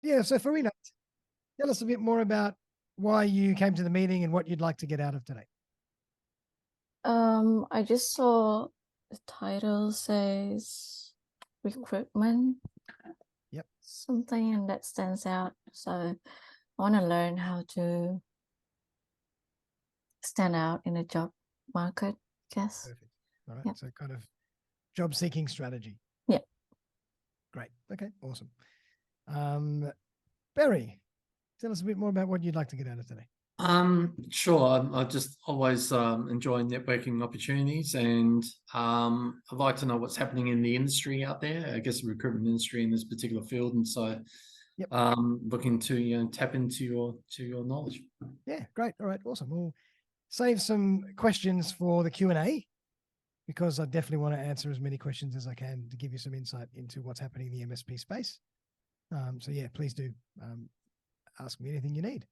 Yeah, so Farina, tell us a bit more about why you came to the meeting and what you'd like to get out of today. I just saw the title says recruitment, Yep. something, and that stands out. So I want to learn how to stand out in the job market, I guess. Perfect. All right. Yep. So kind of job seeking strategy. Yeah. Great. Okay. Awesome. Barry, tell us a bit more about what you'd like to get out of today. Sure. I just always enjoy networking opportunities, and I'd like to know what's happening in the industry out there. I guess the recruitment industry in this particular field, and so Yep. looking to tap into your knowledge. Yeah. Great. All right. Awesome. We'll save some questions for the Q&A because I definitely want to answer as many questions as I can to give you some insight into what's happening in the MSP space. So yeah, please do ask me anything you need.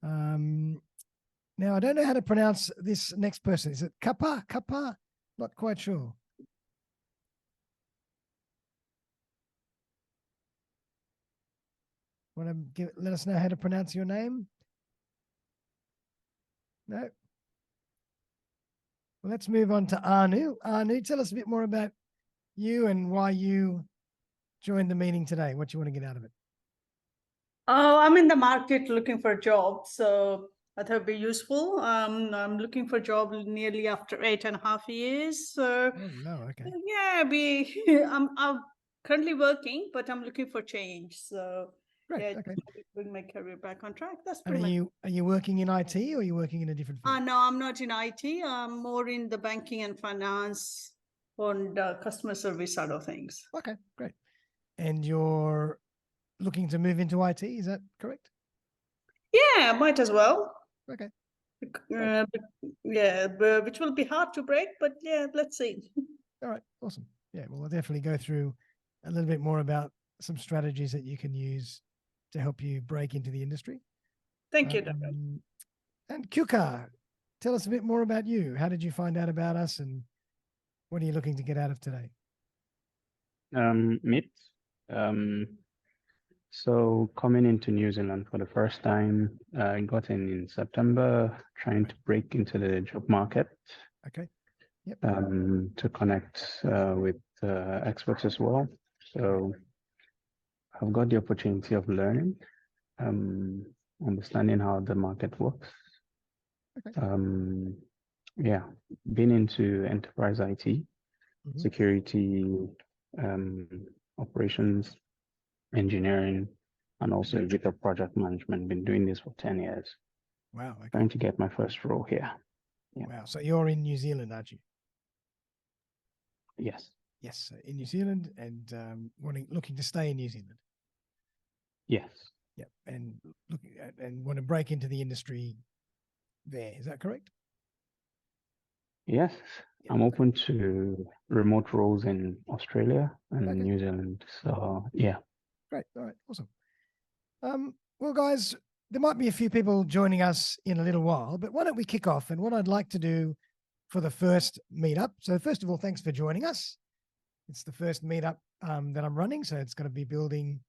Now, I don't know how to pronounce this next person. Is it Kappa? Kappa? Not quite sure. Want to let us know how to pronounce your name? No? Well, let's move on to Anu. Anu, tell us a bit more about you and why you joined the meeting today. What you want to get out of it? I'm in the market looking for a job, so I thought it'd be useful. I'm looking for a job nearly after 8.5 years. So Oh, no, okay. yeah, I'm currently working, but I'm looking for change. So Great, yeah, okay. bring my career back on track. That's And pretty much. are you working in IT or are you working in a different field? No, I'm not in IT. I'm more in the banking and finance and customer service side of things. Okay, great. And you're looking to move into IT, is that correct? Yeah, might as well. Okay. Which will be hard to break, but yeah, let's see. All right, awesome. Yeah, well, I'll definitely go through a little bit more about some strategies that you can use to help you break into the industry. Thank you, Doctor. And Kyuka, tell us a bit more about you. How did you find out about us and what are you looking to get out of today? Meet. So coming into New Zealand for the first time, I got in September, trying to break into the job market. Okay. Yep. To connect with experts as well. So I've got the opportunity of learning, understanding how the market works. Okay. Yeah, been into enterprise IT, security, operations, engineering, and also a bit of project management. Been doing this for 10 years. Wow. Okay. Trying to get my first role here. Yeah. Wow. So you're in New Zealand, aren't you? Yes. Yes, in New Zealand and looking to stay in New Zealand. Yes. Yep. And looking at, and want to break into the industry there. Is that correct? Yes. Yep. I'm open to remote roles in Australia and Okay. New Zealand. So yeah. Great. All right. Awesome. Well, guys, there might be a few people joining us in a little while, but why don't we kick off? And what I'd like to do for the first meetup. So first of all, thanks for joining us. It's the first meetup that I'm running, so it's going to be building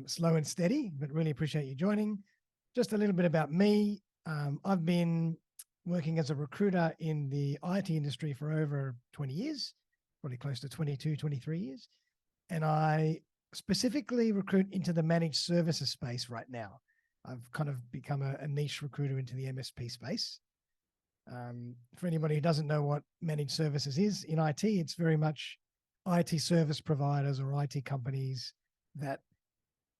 slow and steady, but really appreciate you joining. Just a little bit about me. I've been working as a recruiter in the IT industry for over 20 years, probably close to 22, 23 years. And I specifically recruit into the managed services space right now. I've kind of become a niche recruiter into the MSP space. For anybody who doesn't know what managed services is in IT, it's very much IT service providers or IT companies that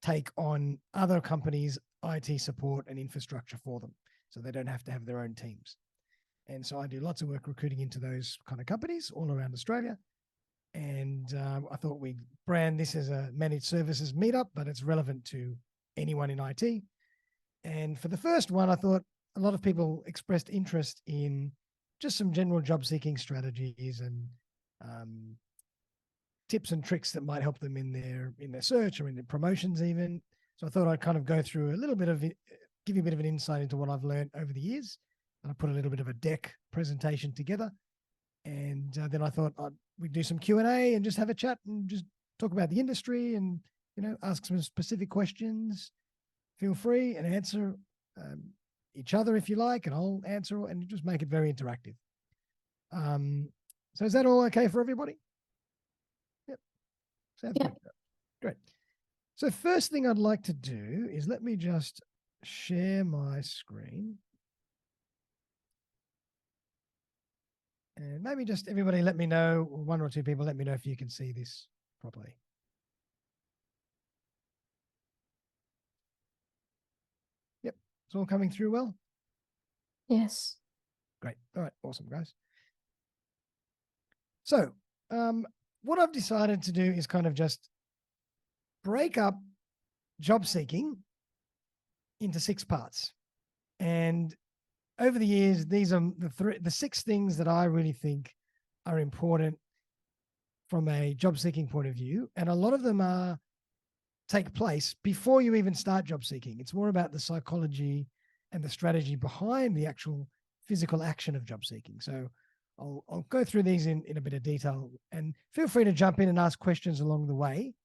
take on other companies' IT support and infrastructure for them. So they don't have to have their own teams. And so I do lots of work recruiting into those kind of companies all around Australia. And I thought we'd brand this as a managed services meetup, but it's relevant to anyone in IT. And for the first one, I thought a lot of people expressed interest in just some general job seeking strategies and tips and tricks that might help them in their search or in their promotions even. So I thought I'd kind of go through a little bit of, give you a bit of an insight into what I've learned over the years. And I put a little bit of a deck presentation together. And then I thought we'd do some Q&A and just have a chat and just talk about the industry and ask some specific questions. Feel free and answer each other if you like, and I'll answer, and just make it very interactive. So is that all okay for everybody? Yep. Sounds Yep. good. Great. So first thing I'd like to do is let me just share my screen. And maybe just everybody let me know, or one or two people let me know if you can see this properly. Yep. It's all coming through well. Yes. Great. All right. Awesome, guys. So what I've decided to do is kind of just break up job seeking into 6 parts. And over the years, these are the 6 things that I really think are important from a job seeking point of view. And a lot of them take place before you even start job seeking. It's more about the psychology and the strategy behind the actual physical action of job seeking. So I'll go through these in a bit of detail, and feel free to jump in and ask questions along the way,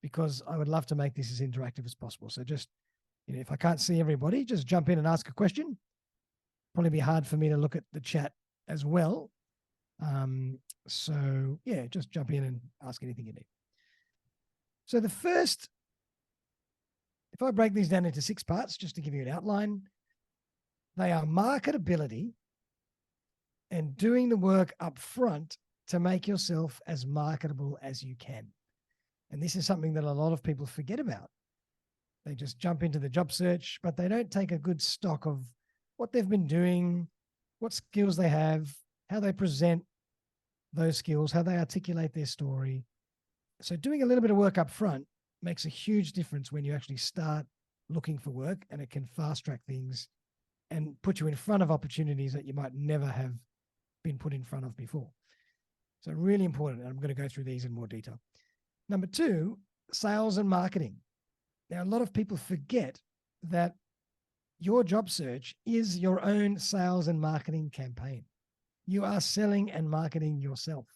because I would love to make this as interactive as possible. So just, if I can't see everybody, just jump in and ask a question. Probably be hard for me to look at the chat as well. So yeah, just jump in and ask anything you need. So the first, if I break these down into 6 parts, just to give you an outline, they are marketability and doing the work up front to make yourself as marketable as you can. And this is something that a lot of people forget about. They just jump into the job search, but they don't take a good stock of what they've been doing, what skills they have, how they present those skills, how they articulate their story. So doing a little bit of work up front makes a huge difference when you actually start looking for work, and it can fast track things and put you in front of opportunities that you might never have been put in front of before. So really important. And I'm going to go through these in more detail. Number 2, sales and marketing. Now, a lot of people forget that your job search is your own sales and marketing campaign. You are selling and marketing yourself.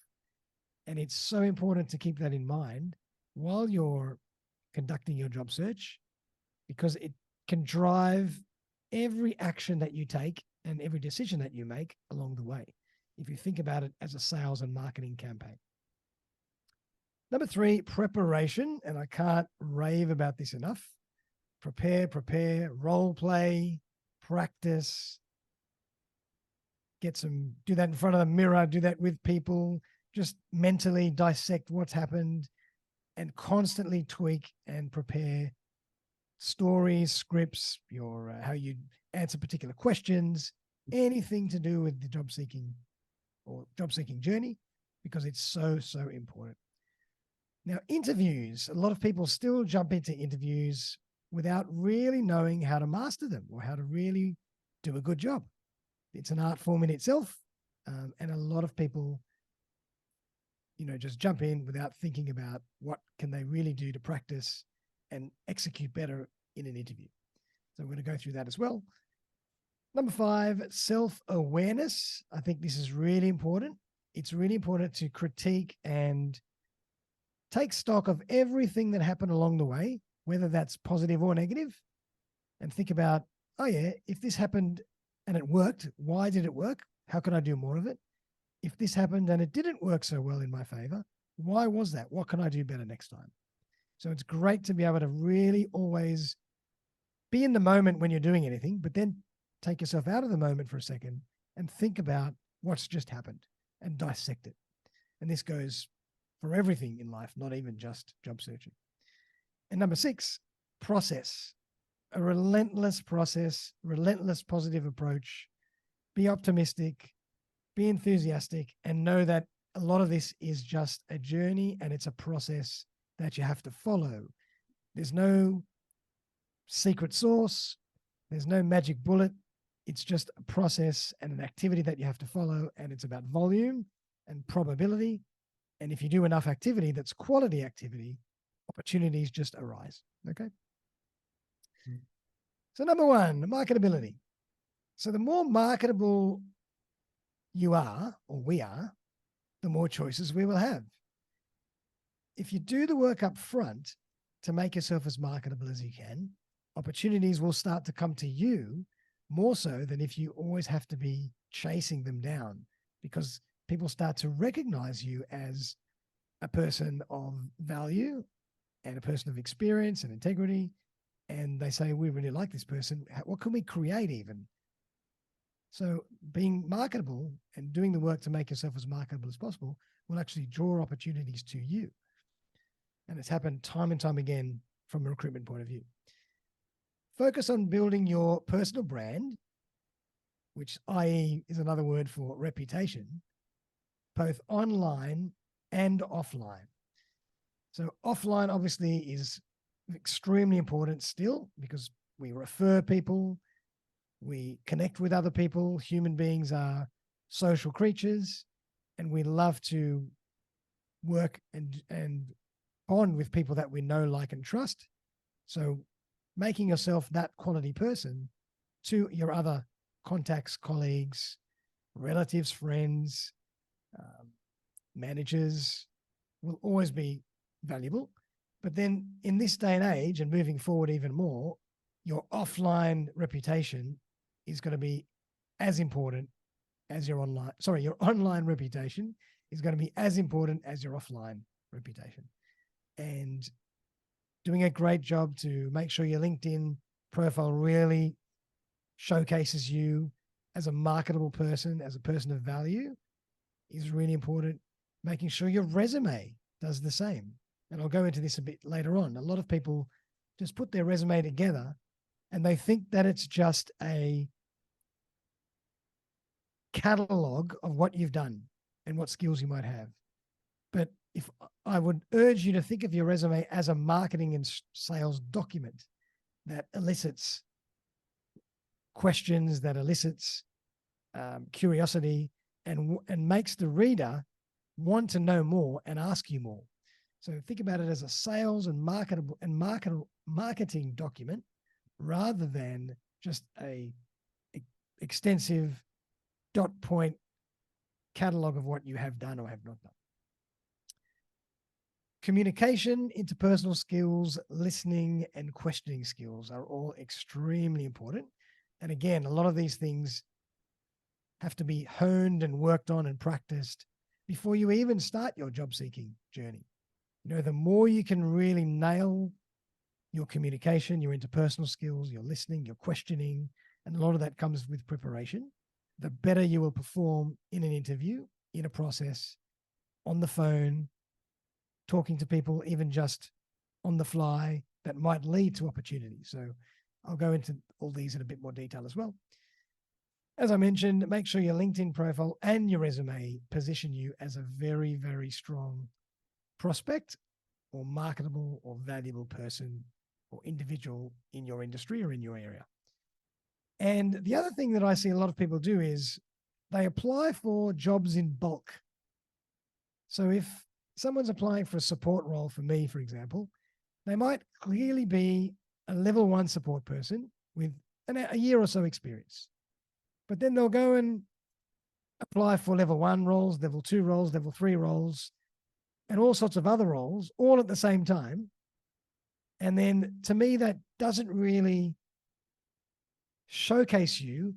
And it's so important to keep that in mind while you're conducting your job search, because it can drive every action that you take and every decision that you make along the way, if you think about it as a sales and marketing campaign. Number 3, preparation. And I can't rave about this enough. Prepare, role play, practice, do that in front of the mirror, do that with people, just mentally dissect what's happened and constantly tweak and prepare stories, scripts, how you answer particular questions, anything to do with the job seeking journey, because it's so, so important. Now, interviews. A lot of people still jump into interviews without really knowing how to master them or how to really do a good job. It's an art form in itself. And a lot of people, just jump in without thinking about what can they really do to practice and execute better in an interview. So we're going to go through that as well. Number 5, self-awareness. I think this is really important. It's really important to critique and take stock of everything that happened along the way, whether that's positive or negative, and think about, oh yeah, if this happened and it worked, why did it work? How can I do more of it? If this happened and it didn't work so well in my favor, why was that? What can I do better next time? So it's great to be able to really always be in the moment when you're doing anything, but then take yourself out of the moment for a second and think about what's just happened and dissect it. And this goes for everything in life, not even just job searching. And number 6, process. A relentless process, relentless positive approach. Be optimistic, be enthusiastic, and know that a lot of this is just a journey and it's a process that you have to follow. There's no secret sauce. There's no magic bullet. It's just a process and an activity that you have to follow. And it's about volume and probability. And if you do enough activity that's quality activity, opportunities just arise. Okay. So number 1, marketability. So the more marketable you are, or we are, the more choices we will have. If you do the work up front, to make yourself as marketable as you can, opportunities will start to come to you more so than if you always have to be chasing them down, because people start to recognize you as a person of value and a person of experience and integrity. And they say, we really like this person. What can we create even? So being marketable and doing the work to make yourself as marketable as possible will actually draw opportunities to you. And it's happened time and time again from a recruitment point of view. Focus on building your personal brand, which i.e. is another word for reputation, both online and offline. So offline obviously is extremely important still, because we refer people, we connect with other people. Human beings are social creatures, and we love to work and bond with people that we know, like, and trust. So making yourself that quality person to your other contacts, colleagues, relatives, friends, managers will always be valuable. But then in this day and age, and moving forward even more, your offline reputation is going to be as important as your online. Sorry, your online reputation is going to be as important as your offline reputation. And doing a great job to make sure your LinkedIn profile really showcases you as a marketable person, as a person of value, is really important. Making sure your resume does the same. And I'll go into this a bit later on. A lot of people just put their resume together and they think that it's just a catalog of what you've done and what skills you might have. But if I would urge you to think of your resume as a marketing and sales document that elicits questions, that elicits curiosity, and makes the reader want to know more and ask you more. So think about it as a sales and marketing document rather than just a extensive dot point catalog of what you have done or have not done. Communication, interpersonal skills, listening, and questioning skills are all extremely important. And again, a lot of these things have to be honed and worked on and practiced before you even start your job seeking journey. You know, the more you can really nail your communication, your interpersonal skills, your listening, your questioning, and a lot of that comes with preparation, the better you will perform in an interview, in a process, on the phone, talking to people, even just on the fly, that might lead to opportunities. So I'll go into all these in a bit more detail as well. As I mentioned, make sure your LinkedIn profile and your resume position you as a very, very strong prospect or marketable or valuable person or individual in your industry or in your area. And the other thing that I see a lot of people do is they apply for jobs in bulk. So if someone's applying for a support role for me, for example, they might clearly be a level 1 support person with a year or so experience. But then they'll go and apply for level 1 roles, level 2 roles, level 3 roles, and all sorts of other roles all at the same time. And then to me, that doesn't really showcase you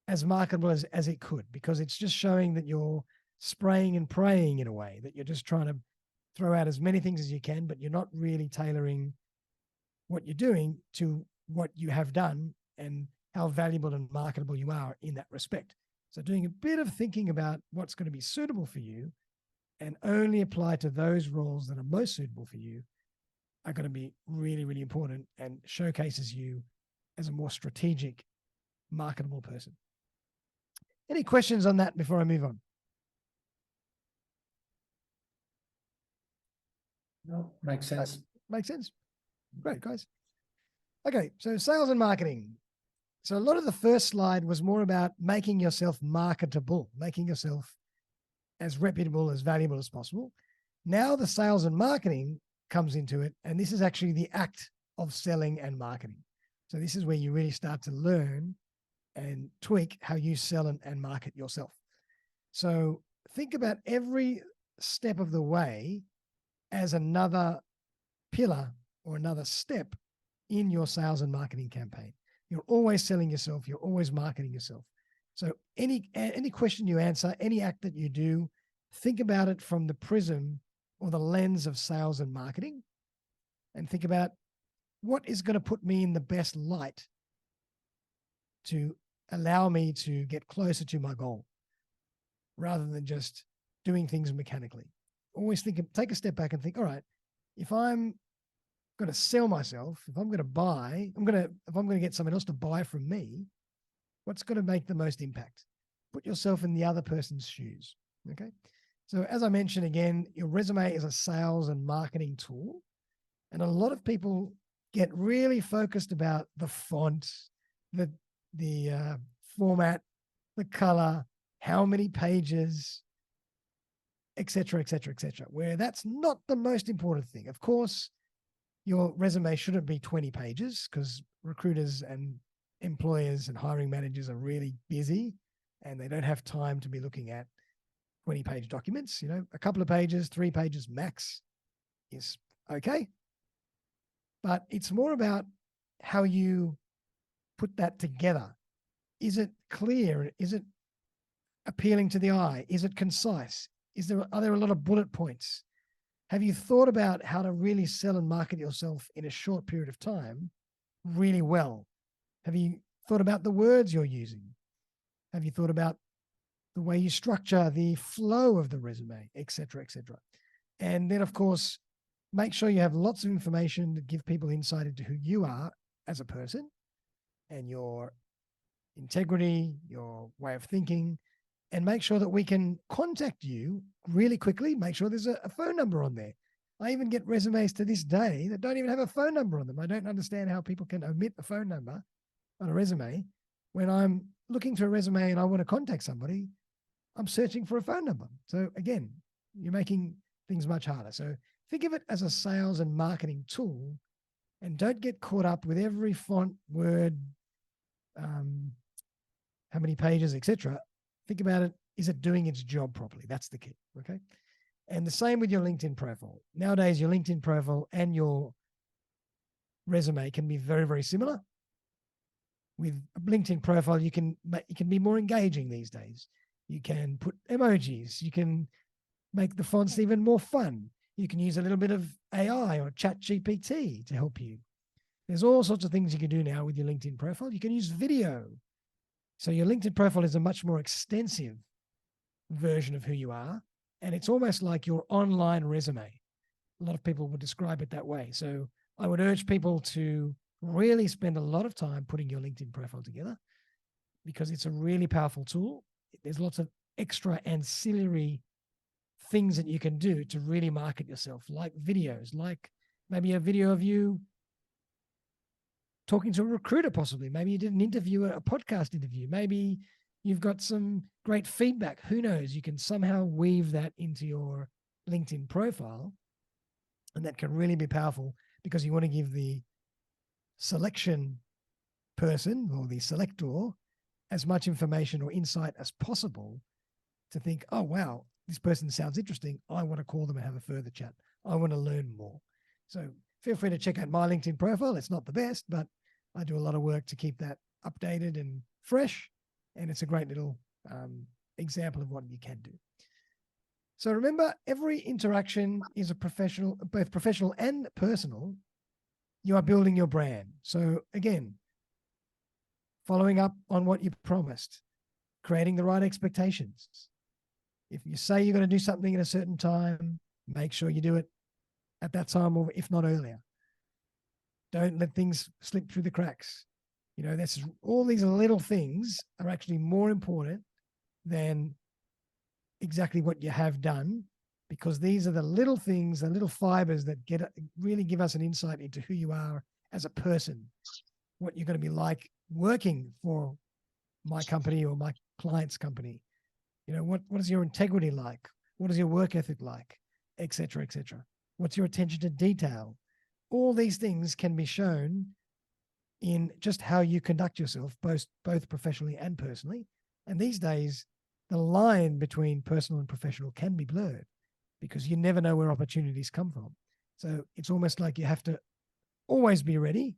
as marketable as it could, because it's just showing that you're spraying and praying in a way, that you're just trying to throw out as many things as you can, but you're not really tailoring what you're doing to what you have done and how valuable and marketable you are in that respect. So doing a bit of thinking about what's going to be suitable for you and only apply to those roles that are most suitable for you are going to be really, really important and showcases you as a more strategic, marketable person. Any questions on that before I move on? No, makes sense. Makes sense. Great, guys. Okay, so sales and marketing. So a lot of the first slide was more about making yourself marketable, making yourself as reputable, as valuable as possible. Now the sales and marketing comes into it, and this is actually the act of selling and marketing. So this is where you really start to learn and tweak how you sell and market yourself. So think about every step of the way as another pillar or another step in your sales and marketing campaign. You're always selling yourself. You're always marketing yourself. So any question you answer, any act that you do, think about it from the prism or the lens of sales and marketing, and think about what is going to put me in the best light to allow me to get closer to my goal, rather than just doing things mechanically. Always take a step back and think, all right, if I'm going to sell myself, if I'm going to buy, if I'm going to get someone else to buy from me, what's going to make the most impact? Put yourself in the other person's shoes. Okay. So as I mentioned again, your resume is a sales and marketing tool. And a lot of people get really focused about the font, the format, the color, how many pages, et cetera, where that's not the most important thing. Of course, your resume shouldn't be 20 pages because recruiters and employers and hiring managers are really busy and they don't have time to be looking at 20-page documents. You know, a couple of pages, 3 pages max is okay. But it's more about how you put that together. Is it clear? Is it appealing to the eye? Is it concise? Are there a lot of bullet points? Have you thought about how to really sell and market yourself in a short period of time really well? Have you thought about the words you're using? Have you thought about the way you structure the flow of the resume, et cetera, et cetera? And then, of course, make sure you have lots of information to give people insight into who you are as a person and your integrity, your way of thinking, and make sure that we can contact you really quickly. Make sure there's a phone number on there. I even get resumes to this day that don't even have a phone number on them. I don't understand how people can omit a phone number on a resume. When I'm looking through a resume and I want to contact somebody, I'm searching for a phone number. So again, you're making things much harder. So think of it as a sales and marketing tool, and don't get caught up with every font, word, how many pages, etc. Think about it. Is it doing its job properly? That's the key. Okay. And the same with your LinkedIn profile. Nowadays, your LinkedIn profile and your resume can be very, very similar. With a LinkedIn profile, you can be more engaging these days. You can put emojis. You can make the fonts even more fun. You can use a little bit of AI or Chat GPT to help you. There's all sorts of things you can do now with your LinkedIn profile. You can use video. So your LinkedIn profile is a much more extensive version of who you are. And it's almost like your online resume. A lot of people would describe it that way. So I would urge people to really spend a lot of time putting your LinkedIn profile together, because it's a really powerful tool. There's lots of extra ancillary things that you can do to really market yourself, like videos, like maybe a video of you talking to a recruiter, possibly. Maybe you did an interview, a podcast interview. Maybe you've got some great feedback. Who knows? You can somehow weave that into your LinkedIn profile, and that can really be powerful, because you want to give the selection person or the selector as much information or insight as possible to think, oh, wow, this person sounds interesting. I want to call them and have a further chat. I want to learn more. So feel free to check out my LinkedIn profile. It's not the best, but I do a lot of work to keep that updated and fresh. And it's a great little example of what you can do. So remember, every interaction is a professional, both professional and personal. You are building your brand. So again, following up on what you promised, creating the right expectations. If you say you're going to do something at a certain time, make sure you do it at that time, or if not earlier. Don't let things slip through the cracks. You know, that's all these little things are actually more important than exactly what you have done, because these are the little things, the little fibers that really give us an insight into who you are as a person, what you're going to be like working for my company or my client's company. You know, what is your integrity like? What is your work ethic like? Et cetera, et cetera. What's your attention to detail? All these things can be shown in just how you conduct yourself, both professionally and personally. And these days, the line between personal and professional can be blurred, because you never know where opportunities come from. So it's almost like you have to always be ready,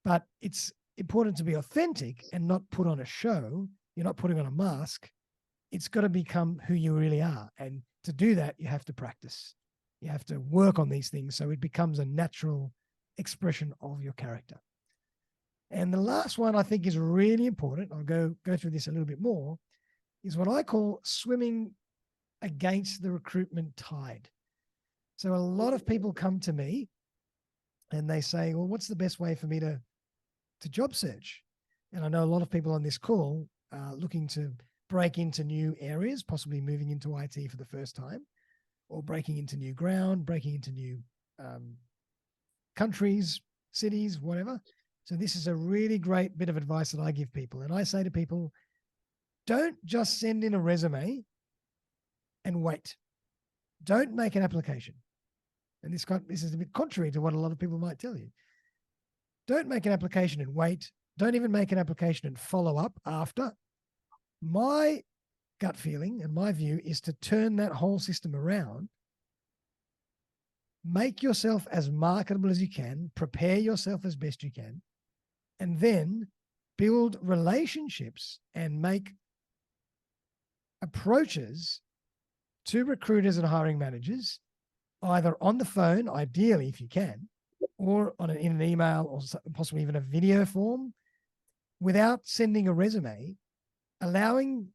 but it's important to be authentic and not put on a show. You're not putting on a mask. It's got to become who you really are. And to do that, you have to practice. You have to work on these things so it becomes a natural expression of your character. And the last one I think is really important, I'll go through this a little bit more, is what I call swimming against the recruitment tide. So a lot of people come to me and they say, well, what's the best way for me to job search? And I know a lot of people on this call are looking to break into new areas, possibly moving into IT for the first time, or breaking into new ground, breaking into new countries, cities, whatever. So this is a really great bit of advice that I give people. And I say to people, don't just send in a resume and wait. Don't make an application. And this is a bit contrary to what a lot of people might tell you. Don't make an application and wait. Don't even make an application and follow up after. My gut feeling and my view is to turn that whole system around. Make yourself as marketable as you can, prepare yourself as best you can, and then build relationships and make approaches to recruiters and hiring managers, either on the phone, ideally if you can, or in an email or possibly even a video form, without sending a resume, allowing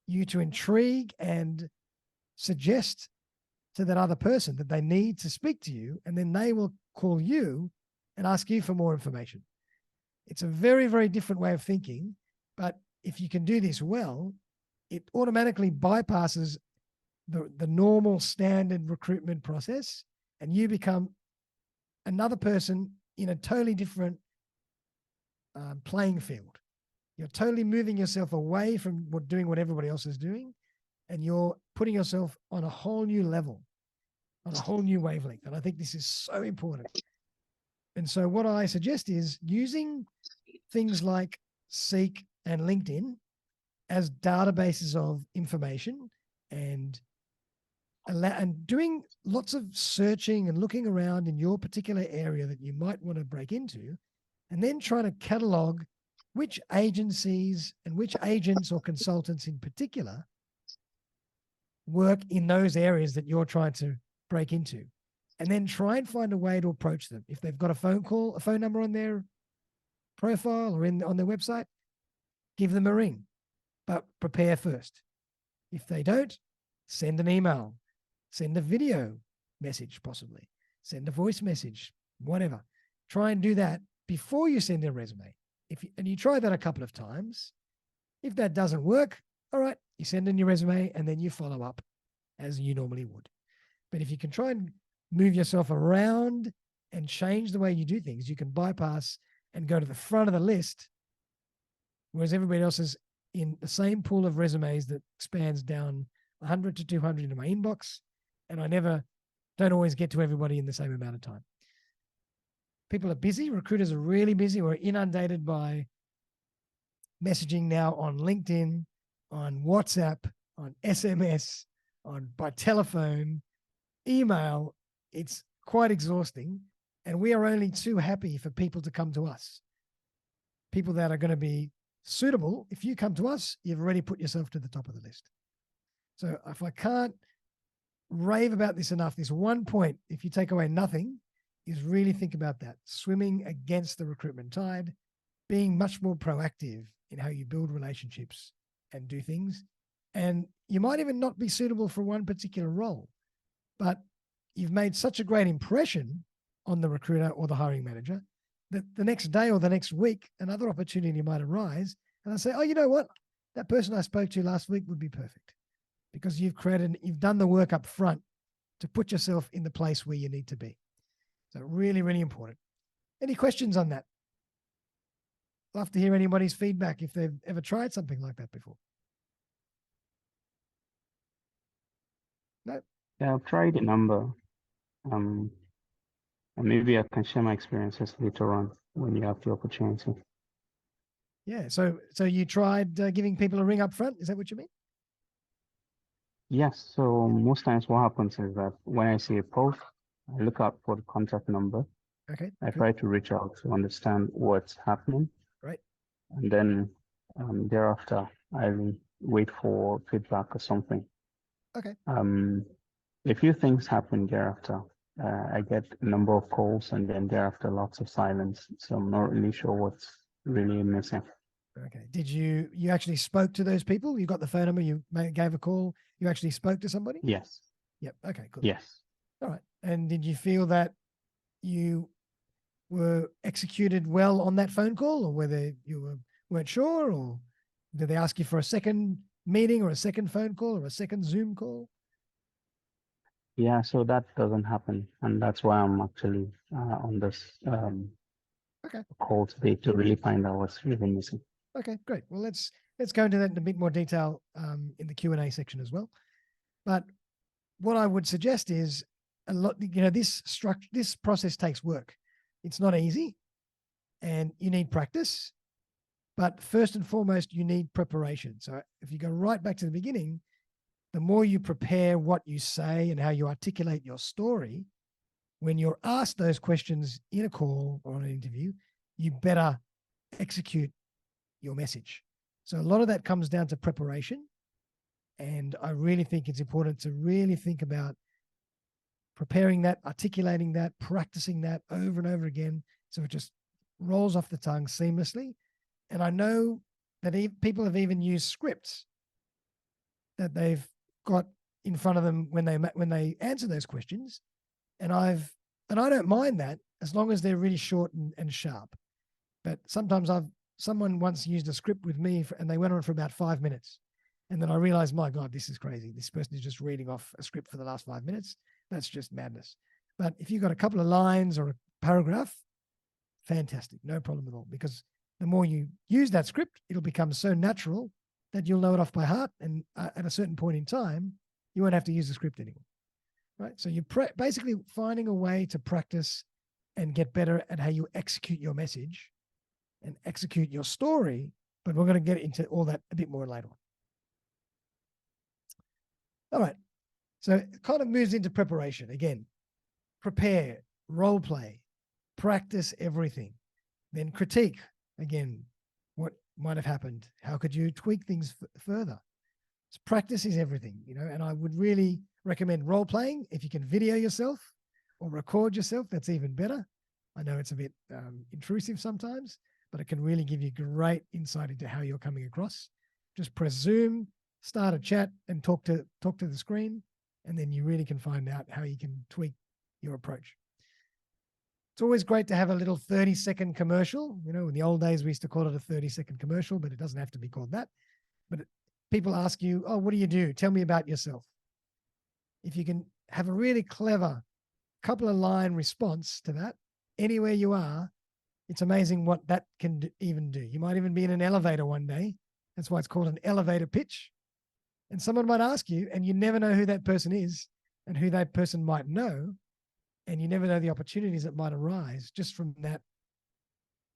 you to intrigue and suggest to that other person that they need to speak to you, and then they will call you and ask you for more information. It's a very, very different way of thinking, but if you can do this well, it automatically bypasses the normal standard recruitment process, and you become another person in a totally different playing field. You're totally moving yourself away from doing what everybody else is doing, and you're putting yourself on a whole new level, on a whole new wavelength. And I think this is so important. And so what I suggest is using things like Seek and LinkedIn as databases of information, and doing lots of searching and looking around in your particular area that you might want to break into, and then trying to catalog which agencies and which agents or consultants in particular work in those areas that you're trying to break into, and then try and find a way to approach them. If they've got a phone number on their profile or on their website, give them a ring, but prepare first. If they don't, send an email, send a video message, possibly send a voice message, whatever. Try and do that before you send a resume. And you try that a couple of times. If that doesn't work, all right, you send in your resume and then you follow up as you normally would. But if you can try and move yourself around and change the way you do things, you can bypass and go to the front of the list, whereas everybody else is in the same pool of resumes that spans down 100 to 200 in my inbox, and I don't always get to everybody in the same amount of time. People are busy. Recruiters are really busy. We're inundated by messaging now on LinkedIn, on WhatsApp, on SMS, by telephone, email. It's quite exhausting, and we are only too happy for people to come to us. People that are going to be suitable. If you come to us, you've already put yourself to the top of the list. So if I can't rave about this enough, this one point, if you take away nothing, is really think about that. Swimming against the recruitment tide, being much more proactive in how you build relationships and do things. And you might even not be suitable for one particular role, but you've made such a great impression on the recruiter or the hiring manager that the next day or the next week, another opportunity might arise. And I say, oh, you know what? That person I spoke to last week would be perfect, because you've done the work up front to put yourself in the place where you need to be. So really, really important. Any questions on that? Love to hear anybody's feedback if they've ever tried something like that before. No? Yeah, I've tried a number. And maybe I can share my experiences later on when you have the opportunity. Yeah. So you tried giving people a ring up front. Is that what you mean? Yes. So most times what happens is that when I see a post, I look out for the contact number Okay. I good, try to reach out to understand what's happening. Right. And then thereafter, I will wait for feedback or something. Okay. A few things happen thereafter. I get a number of calls and then thereafter lots of silence. So I'm not really sure what's really missing. Okay. Did you actually spoke to those people? You got the phone number, gave a call, you actually spoke to somebody? Yes. Yep. Okay, cool. Yes. All right. And did you feel that you were executed well on that phone call, or whether weren't sure, or did they ask you for a second meeting or a second phone call or a second Zoom call? Yeah, so that doesn't happen. And that's why I'm actually on this Okay. call today to really find out what's really missing. Okay, great. Well, let's go into that in a bit more detail in the Q&A section as well. But what I would suggest is this process takes work. It's not easy, and you need practice. But first and foremost, you need preparation. So if you go right back to the beginning, the more you prepare what you say and how you articulate your story, when you're asked those questions in a call or an interview, you better execute your message. So a lot of that comes down to preparation. And I really think it's important to really think about preparing that, articulating that, practicing that over and over again, so it just rolls off the tongue seamlessly. And I know that people have even used scripts that they've got in front of them when they answer those questions, and I don't mind that as long as they're really short and sharp. But sometimes someone once used a script with me and they went on for about 5 minutes, and then I realized, my God, this is crazy. This person is just reading off a script for the last 5 minutes. That's just madness. But if you've got a couple of lines or a paragraph, fantastic, no problem at all. Because the more you use that script, it'll become so natural that you'll know it off by heart. And at a certain point in time, you won't have to use the script anymore. Right? So you're basically finding a way to practice and get better at how you execute your message and execute your story. But we're going to get into all that a bit more later on. All right. So it kind of moves into preparation. Again, prepare, role play, practice everything. Then critique. Again, what might have happened? How could you tweak things further? So practice is everything, and I would really recommend role playing. If you can video yourself or record yourself, that's even better. I know it's a bit intrusive sometimes, but it can really give you great insight into how you're coming across. Just press Zoom, start a chat, and talk to the screen, and then you really can find out how you can tweak your approach. It's always great to have a little 30-second commercial. In the old days, we used to call it a 30-second commercial, but it doesn't have to be called that. But people ask you, oh, what do you do? Tell me about yourself. If you can have a really clever couple of line response to that, anywhere you are, it's amazing what that can even do. You might even be in an elevator one day. That's why it's called an elevator pitch. And someone might ask you, and you never know who that person is and who that person might know. And you never know the opportunities that might arise just from that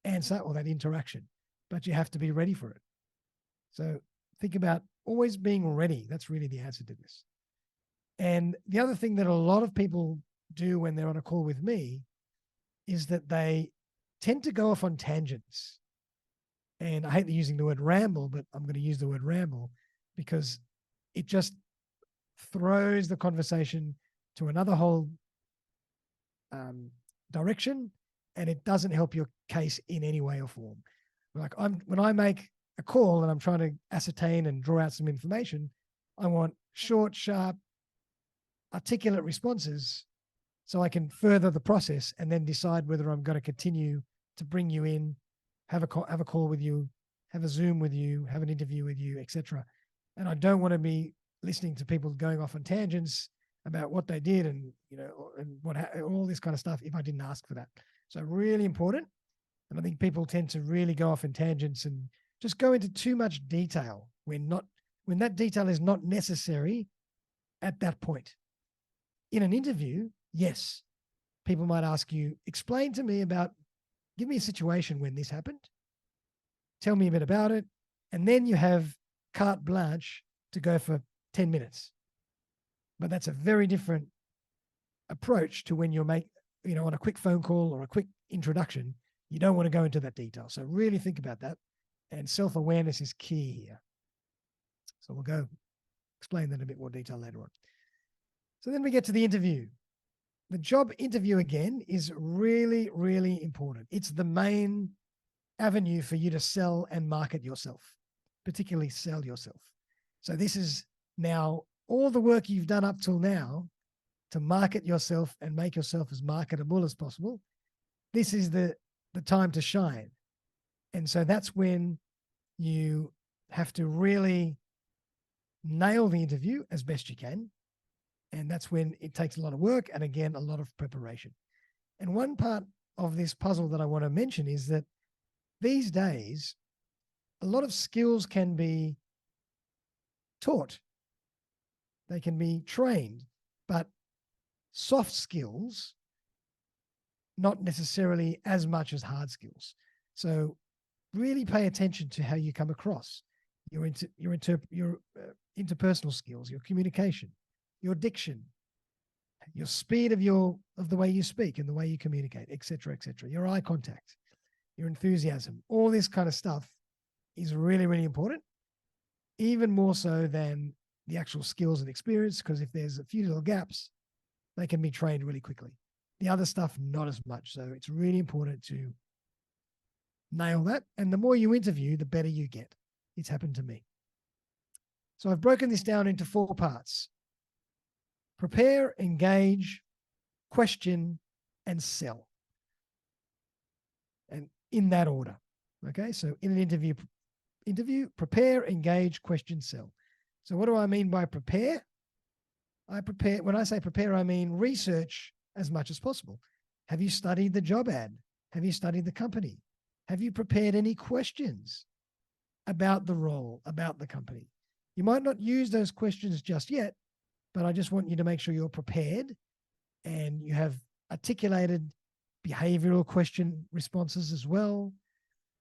answer or that interaction. But you have to be ready for it. So think about always being ready. That's really the answer to this. And the other thing that a lot of people do when they're on a call with me is that they tend to go off on tangents. And I hate using the word ramble, but I'm going to use the word ramble because it just throws the conversation to another whole direction, and it doesn't help your case in any way or form. Like when I make a call and I'm trying to ascertain and draw out some information, I want short, sharp, articulate responses so I can further the process and then decide whether I'm going to continue to bring you in, have a call with you, have a Zoom with you, have an interview with you, etc. And I don't want to be listening to people going off on tangents about what they did and all this kind of stuff if I didn't ask for that. So really important. And I think people tend to really go off in tangents and just go into too much detail when that detail is not necessary at that point. In an interview, yes, people might ask you, explain to me give me a situation when this happened. Tell me a bit about it. And then you have carte blanche to go for 10 minutes. But that's a very different approach to when you're on a quick phone call or a quick introduction, you don't want to go into that detail. So really think about that. And self-awareness is key here. So we'll go explain that in a bit more detail later on. So then we get to the interview. The job interview, again, is really, really important. It's the main avenue for you to sell and market yourself, particularly sell yourself. So this is now all the work you've done up till now to market yourself and make yourself as marketable as possible. This is the time to shine. And so that's when you have to really nail the interview as best you can. And that's when it takes a lot of work and, again, a lot of preparation. And one part of this puzzle that I want to mention is that these days, a lot of skills can be taught. They can be trained, but soft skills, not necessarily as much as hard skills. So really pay attention to how you come across your interpersonal skills, your communication, your diction, your speed of the way you speak and the way you communicate, etc., your eye contact, your enthusiasm, all this kind of stuff is really, really important, even more so than the actual skills and experience, because if there's a few little gaps, they can be trained really quickly. The other stuff, not as much. So it's really important to nail that. And the more you interview, the better you get. It's happened to me. So I've broken this down into 4 parts. Prepare, engage, question, and sell. And in that order. Okay, so in an interview, prepare, engage, question, sell. So what do I mean by prepare? When I say prepare, I mean research as much as possible. Have you studied the job ad? Have you studied the company? Have you prepared any questions about the role, about the company? You might not use those questions just yet, but I just want you to make sure you're prepared and you have articulated behavioral question responses as well.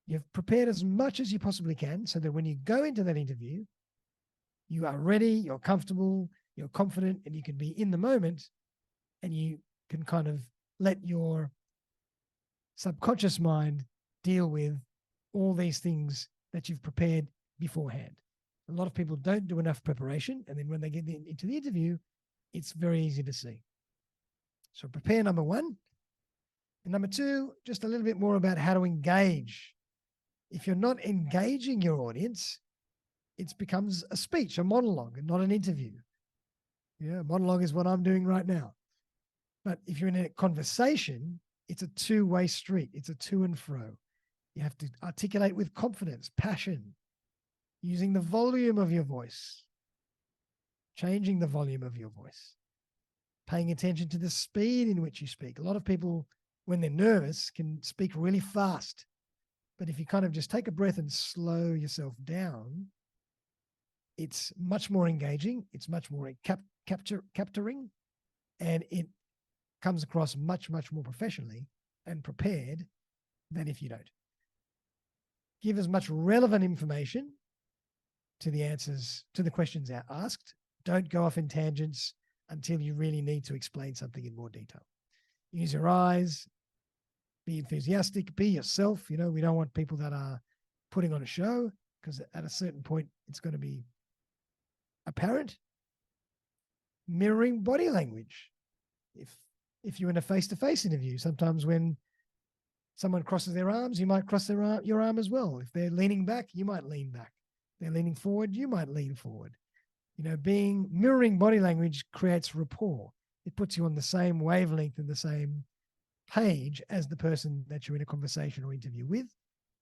You've prepared as much as you possibly can so that when you go into that interview, you are ready, you're comfortable, you're confident, and you can be in the moment, and you can kind of let your subconscious mind deal with all these things that you've prepared beforehand. A lot of people don't do enough preparation, and then when they get into the interview, it's very easy to see. So prepare, number 1. And number 2, just a little bit more about how to engage. If you're not engaging your audience, it becomes a speech, a monologue, and not an interview. Yeah, a monologue is what I'm doing right now. But if you're in a conversation, it's a two-way street. It's a to and fro. You have to articulate with confidence, passion, using the volume of your voice, changing the volume of your voice, paying attention to the speed in which you speak. A lot of people, when they're nervous, can speak really fast. But if you kind of just take a breath and slow yourself down, it's much more engaging. It's much more capturing, and it comes across much, much more professionally and prepared than if you don't. Give as much relevant information to the answers, to the questions asked. Don't go off in tangents until you really need to explain something in more detail. Use your eyes, be enthusiastic, be yourself. We don't want people that are putting on a show, because at a certain point, it's going to be apparent. Mirroring body language. If you're in a face-to-face interview, sometimes when someone crosses their arms, you might cross your arm as well. If they're leaning back, you might lean back. If they're leaning forward, you might lean forward. Mirroring body language creates rapport. It puts you on the same wavelength and the same page as the person that you're in a conversation or interview with,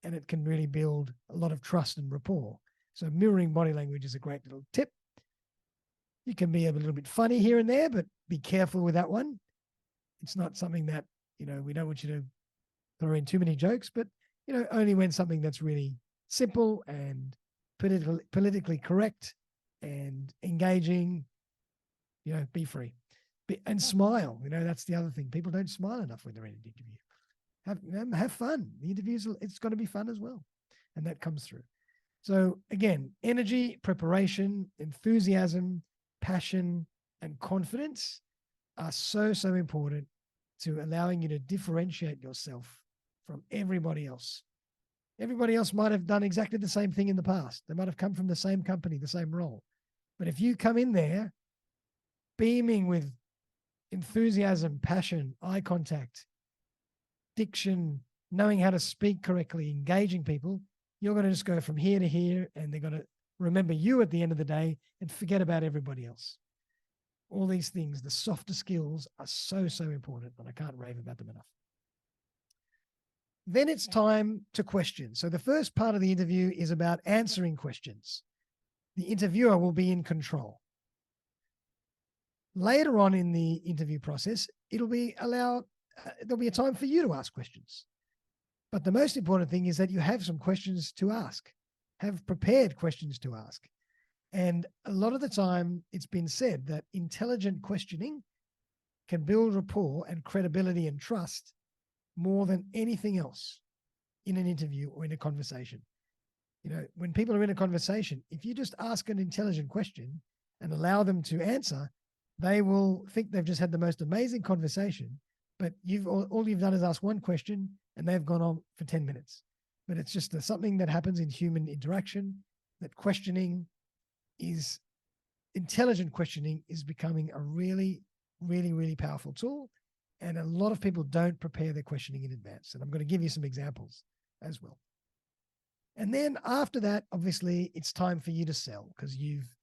and it can really build a lot of trust and rapport. So mirroring body language is a great little tip. You can be a little bit funny here and there, but be careful with that one. It's not something that, we don't want you to throw in too many jokes, but, only when something that's really simple and politically correct and engaging, be free. And smile. That's the other thing. People don't smile enough when they're in an interview. Have fun. The interviews, it's going to be fun as well. And that comes through. So again, energy, preparation, enthusiasm, passion, and confidence are so, so important to allowing you to differentiate yourself from everybody else. Everybody else might have done exactly the same thing in the past. They might have come from the same company, the same role. But if you come in there beaming with enthusiasm, passion, eye contact, diction, knowing how to speak correctly, engaging people, you're going to just go from here to here, and they're going to remember you at the end of the day and forget about everybody else. All these things, the softer skills, are so, so important, and I can't rave about them enough. Then it's time to question. So the first part of the interview is about answering questions. The interviewer will be in control. Later on in the interview process, there'll be a time for you to ask questions. But the most important thing is that you have some questions to ask, have prepared questions to ask. And a lot of the time, it's been said that intelligent questioning can build rapport and credibility and trust more than anything else in an interview or in a conversation. You know, when people are in a conversation, if you just ask an intelligent question and allow them to answer, they will think they've just had the most amazing conversation, but all you've done is ask one question and they've gone on for 10 minutes. But it's just something that happens in human interaction, that intelligent questioning is becoming a really, really, really powerful tool. And a lot of people don't prepare their questioning in advance. And I'm going to give you some examples as well. And then after that, obviously, it's time for you to sell, because you've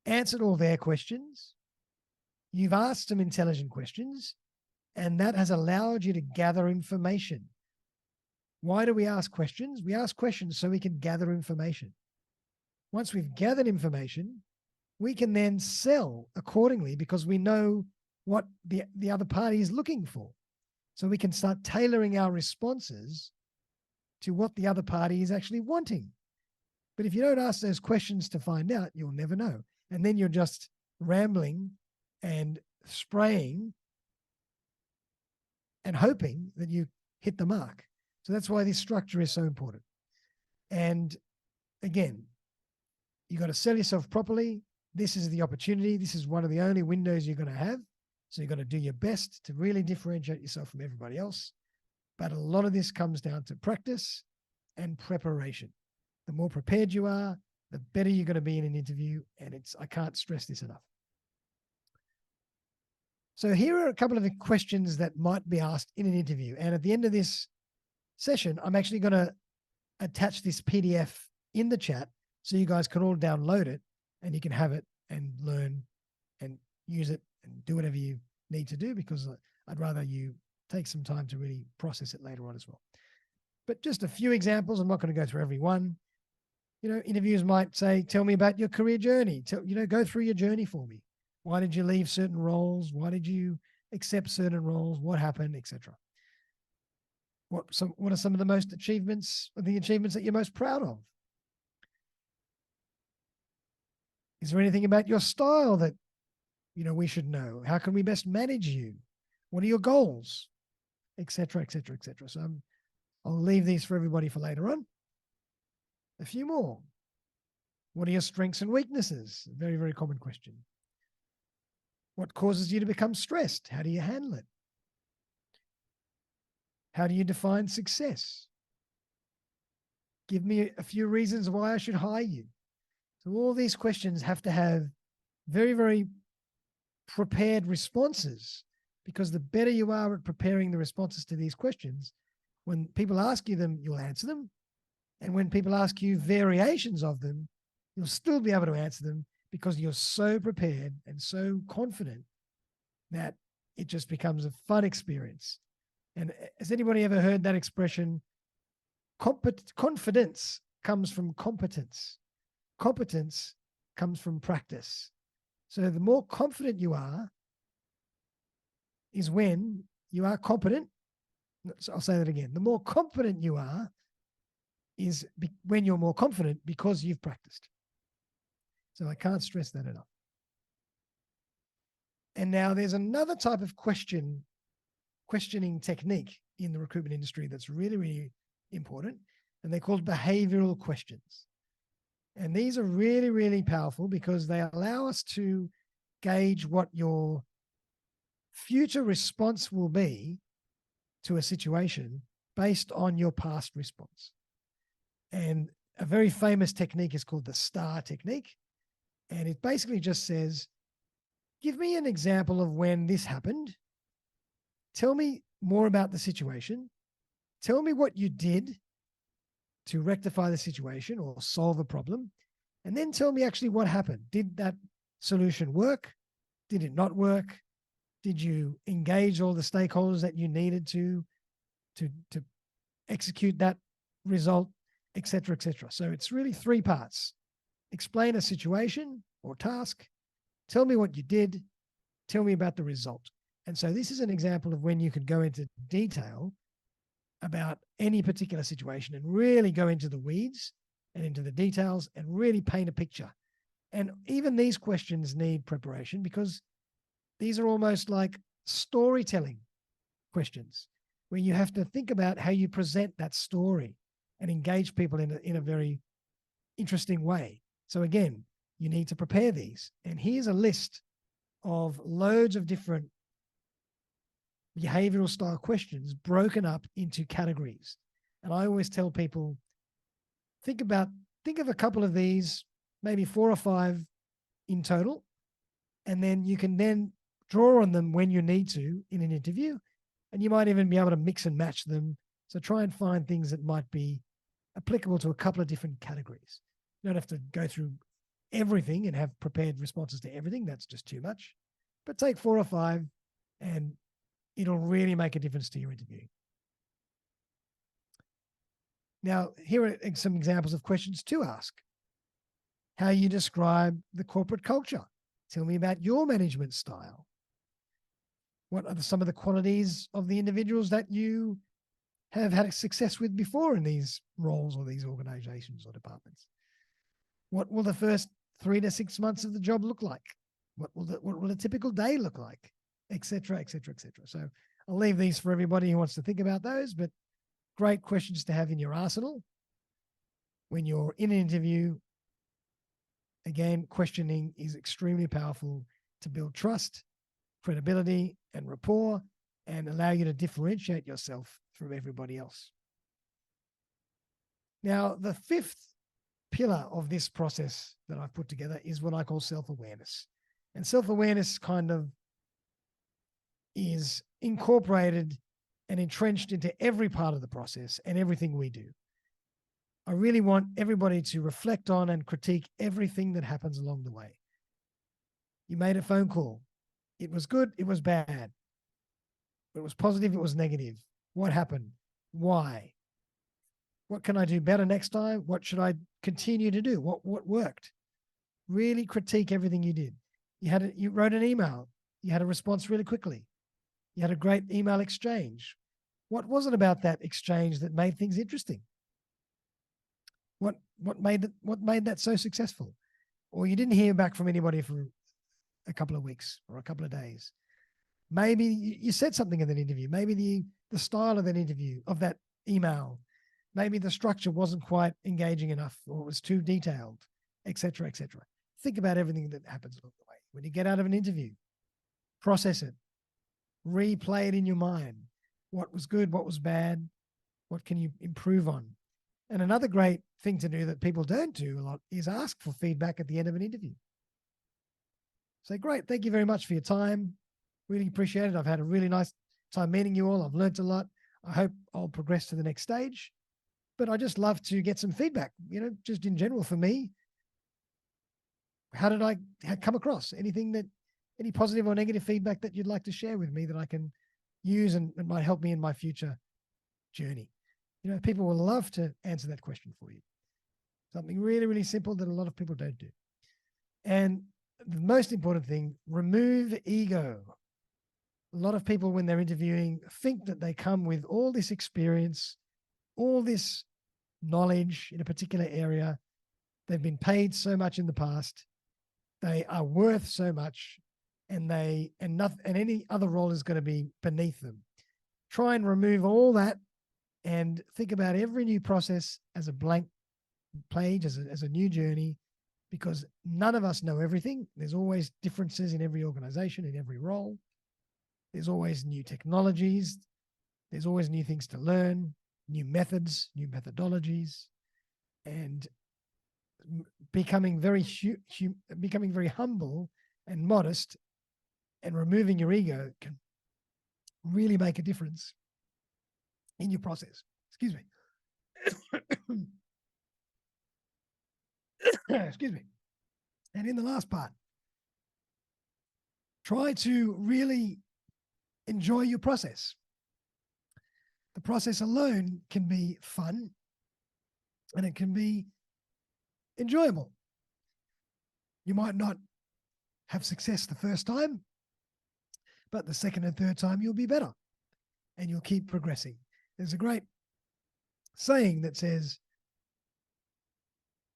answered all their questions. You've asked some intelligent questions, and that has allowed you to gather information. Why do we ask questions? We ask questions so we can gather information. Once we've gathered information, we can then sell accordingly, because we know what the other party is looking for. So we can start tailoring our responses to what the other party is actually wanting. But if you don't ask those questions to find out, you'll never know. And then you're just rambling and spraying and hoping that you hit the mark. So that's why this structure is so important. And again, you got to sell yourself properly. This is the opportunity. This is one of the only windows you're going to have. So you've got to do your best to really differentiate yourself from everybody else. But a lot of this comes down to practice and preparation. The more prepared you are, the better you're going to be in an interview. And I can't stress this enough. So here are a couple of the questions that might be asked in an interview. And at the end of this session, I'm actually going to attach this PDF in the chat so you guys can all download it and you can have it and learn and use it and do whatever you need to do, because I'd rather you take some time to really process it later on as well. But just a few examples. I'm not going to go through every one. You know, interviewers might say, tell me about your career journey. Go through your journey for me. Why did you leave certain roles? Why did you accept certain roles? What happened, etc. What are some of the achievements that you're most proud of? Is there anything about your style that, we should know? How can we best manage you? What are your goals? Etc., etc., etc. So I'll leave these for everybody for later on. A few more. What are your strengths and weaknesses? A very, very common question. What causes you to become stressed? How do you handle it? How do you define success? Give me a few reasons why I should hire you. So all these questions have to have very, very prepared responses, because the better you are at preparing the responses to these questions, when people ask you them, you'll answer them. And when people ask you variations of them, you'll still be able to answer them, because you're so prepared and so confident that it just becomes a fun experience. And has anybody ever heard that expression? Confidence comes from competence. Competence comes from practice. So the more confident you are is when you are competent. So I'll say that again. The more confident you are is when you're more confident, because you've practiced. So I can't stress that enough. And now there's another type of questioning technique in the recruitment industry that's really, really important, and they're called behavioral questions. And these are really, really powerful, because they allow us to gauge what your future response will be to a situation based on your past response. And a very famous technique is called the STAR technique. And it basically just says, give me an example of when this happened. Tell me more about the situation. Tell me what you did to rectify the situation or solve a problem. And then tell me actually what happened. Did that solution work? Did it not work? Did you engage all the stakeholders that you needed to execute that result, et cetera, et cetera? So it's really 3 parts. Explain a situation or task. Tell me what you did. Tell me about the result. And so this is an example of when you could go into detail about any particular situation and really go into the weeds and into the details and really paint a picture. And even these questions need preparation because these are almost like storytelling questions where you have to think about how you present that story and engage people in a very interesting way. So again, you need to prepare these. And here's a list of loads of different behavioral style questions broken up into categories. And I always tell people, think of a couple of these, maybe 4 or 5 in total, and then you can then draw on them when you need to in an interview, and you might even be able to mix and match them. So try and find things that might be applicable to a couple of different categories. You don't have to go through everything and have prepared responses to everything. That's just too much. But take 4 or 5 and it'll really make a difference to your interview. Now, here are some examples of questions to ask. How you describe the corporate culture. Tell me about your management style. What are some of the qualities of the individuals that you have had success with before in these roles or these organizations or departments? What will the first 3 to 6 months of the job look like? What will a typical day look like? Et cetera, et cetera, et cetera. So I'll leave these for everybody who wants to think about those, but great questions to have in your arsenal when you're in an interview. Again, questioning is extremely powerful to build trust, credibility, and rapport, and allow you to differentiate yourself from everybody else. Now, the 5th pillar of this process that I've put together is what I call self-awareness. And self-awareness kind of is incorporated and entrenched into every part of the process and everything we do. I really want everybody to reflect on and critique everything that happens along the way. You made a phone call. It was good. It was bad. It was positive. It was negative. What happened? Why? What can I do better next time? What should I continue to do? What worked? Really critique everything you did. You wrote an email. You had a response really quickly. You had a great email exchange. What was it about that exchange that made things interesting? What made that so successful? Or you didn't hear back from anybody for a couple of weeks or a couple of days. Maybe you said something in that interview. Maybe the style of that interview, of that email, maybe the structure wasn't quite engaging enough or it was too detailed, et cetera, et cetera. Think about everything that happens along the way. When you get out of an interview, process it, replay it in your mind. What was good? What was bad? What can you improve on? And another great thing to do that people don't do a lot is ask for feedback at the end of an interview. Say, great, thank you very much for your time. Really appreciate it. I've had a really nice time meeting you all. I've learned a lot. I hope I'll progress to the next stage. But I just love to get some feedback, just in general for me. How did I come across? Any positive or negative feedback that you'd like to share with me that I can use and might help me in my future journey? People will love to answer that question for you. Something really, really simple that a lot of people don't do. And the most important thing, remove ego. A lot of people, when they're interviewing, think that they come with all this experience, all this knowledge in a particular area. They've been paid so much in the past. They are worth so much, and any other role is going to be beneath them. Try and remove all that and think about every new process as a blank page, as a new journey, because none of us know everything. There's always differences in every organization, in every role. There's always new technologies. There's always new things to learn, new methods, new methodologies, and becoming very humble and modest and removing your ego can really make a difference in your process. Excuse me. Excuse me. And in the last part, try to really enjoy your process. The process alone can be fun and it can be enjoyable. You might not have success the first time, but the second and third time you'll be better and you'll keep progressing. There's a great saying that says,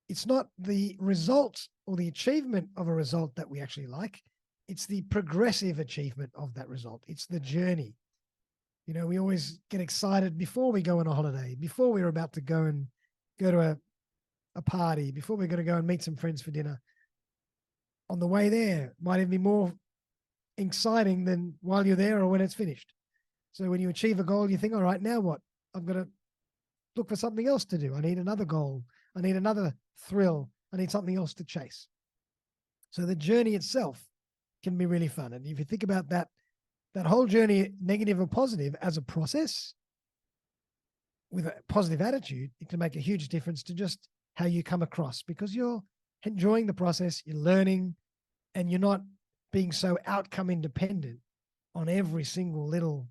it's not the result or the achievement of a result that we actually like. It's the progressive achievement of that result. It's the journey. You know, we always get excited before we go on a holiday, before we're about to go to a party, before we're going to go and meet some friends for dinner. On the way there, might even be more exciting than while you're there or when it's finished. So when you achieve a goal, you think, all right, now what? I'm going to look for something else to do. I need another goal. I need another thrill. I need something else to chase. So the journey itself can be really fun. And if you think about that whole journey, negative or positive, as a process with a positive attitude, it can make a huge difference to just how you come across, because you're enjoying the process, you're learning, and you're not being so outcome independent on every single little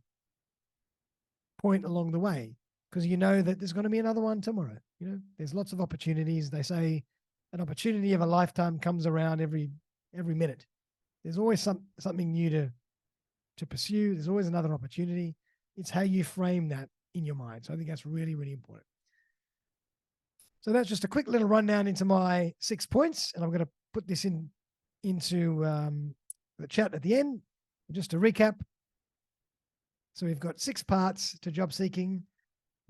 point along the way, because you know that there's going to be another one tomorrow. You know, there's lots of opportunities. They say an opportunity of a lifetime comes around every minute. There's always something new to pursue. There's always another opportunity. It's how you frame that in your mind. So I think that's really, really important. So that's just a quick little rundown into my 6 points, and I'm going to put this into the chat at the end. Just to recap. So we've got 6 parts to job seeking: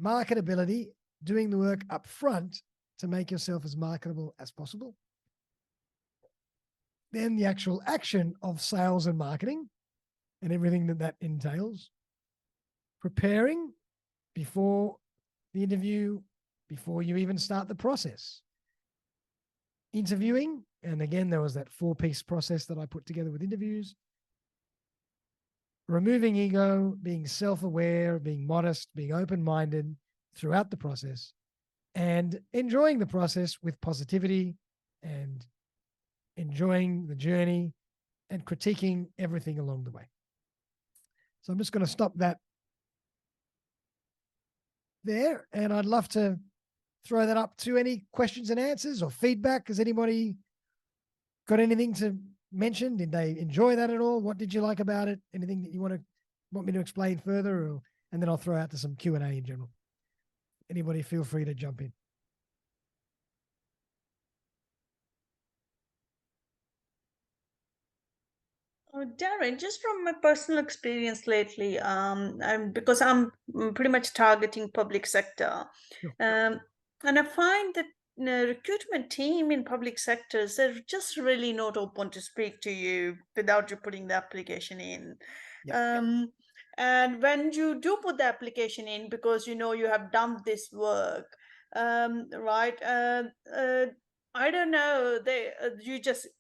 marketability, doing the work up front to make yourself as marketable as possible. Then the actual action of sales and marketing and everything that entails. Preparing before the interview, before you even start the process. Interviewing, and again, there was that 4-piece process that I put together with interviews. Removing ego, being self-aware, being modest, being open-minded throughout the process, and enjoying the process with positivity and enjoying the journey and critiquing everything along the way. So I'm just going to stop that there, and I'd love to throw that up to any questions and answers or feedback. Has anybody got anything to mention? Did they enjoy that at all? What did you like about it? Anything that you want me to explain further, and then I'll throw out to some Q&A in general. Anybody feel free to jump in. Darren, just from my personal experience lately, because I'm pretty much targeting public sector, Sure. and I find that the recruitment team in public sectors, they're just really not open to speak to you without you putting the application in. And when you do put the application in, because you know you have done this work, right? I don't know.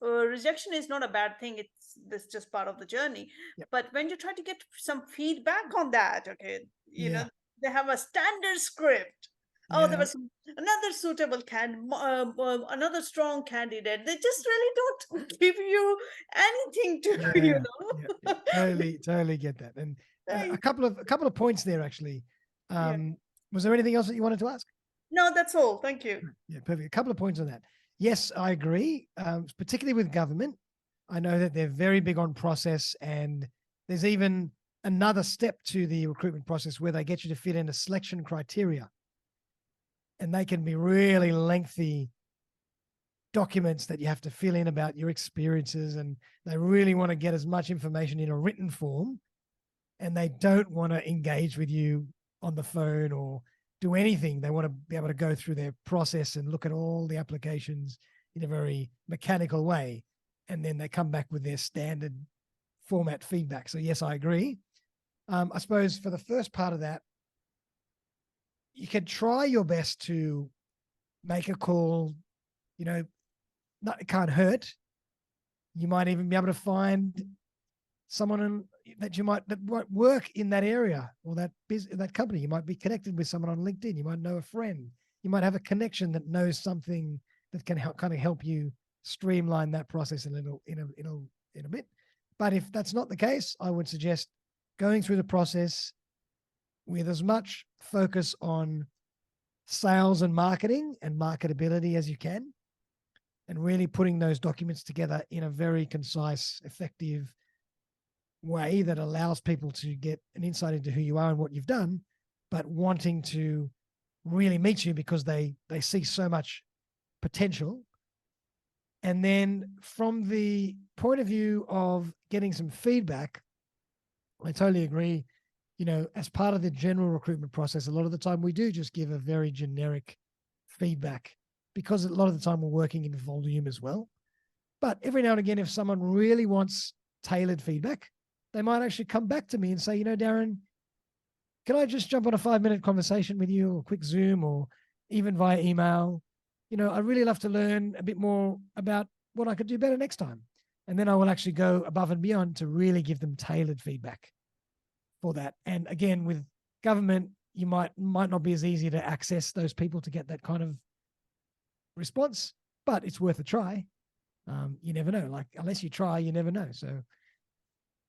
Rejection is not a bad thing. It's just part of the journey. Yep. But when you try to get some feedback on that, okay, you Yeah. know, they have a standard script. Oh, there was another suitable another strong candidate. They just really don't give you anything to, you know. Totally get that. And a couple of points there actually. Was there anything else that you wanted to ask? No, that's all. Thank you. Yeah, perfect. A couple of points on that. Yes, I agree. Particularly with government, I know that they're very big on process, and there's even another step to the recruitment process where they get you to fit in a selection criteria, and they can be really lengthy documents that you have to fill in about your experiences, and they really want to get as much information in a written form, and they don't want to engage with you on the phone or do anything. They want to be able to go through their process and look at all the applications in a very mechanical way. And then they come back with their standard format feedback. So yes, I agree. I suppose for the first part of that, you can try your best to make a call, it can't hurt. You might even be able to find someone that might work in that area or that company. You might be connected with someone on LinkedIn. You might know a friend. You might have a connection that knows something that can help you streamline that process in a bit. But if that's not the case, I would suggest going through the process with as much focus on sales and marketing and marketability as you can, and really putting those documents together in a very concise, effective way that allows people to get an insight into who you are and what you've done, but wanting to really meet you because they see so much potential. And then from the point of view of getting some feedback, I totally agree. As part of the general recruitment process, a lot of the time we do just give a very generic feedback because a lot of the time we're working in volume as well. But every now and again, if someone really wants tailored feedback, they might actually come back to me and say, Darren, can I just jump on a 5-minute conversation with you, or a quick Zoom, or even via email? I'd really love to learn a bit more about what I could do better next time. And then I will actually go above and beyond to really give them tailored feedback for that. And again, with government, you might not be as easy to access those people to get that kind of response, but it's worth a try. You never know. Unless you try, you never know. So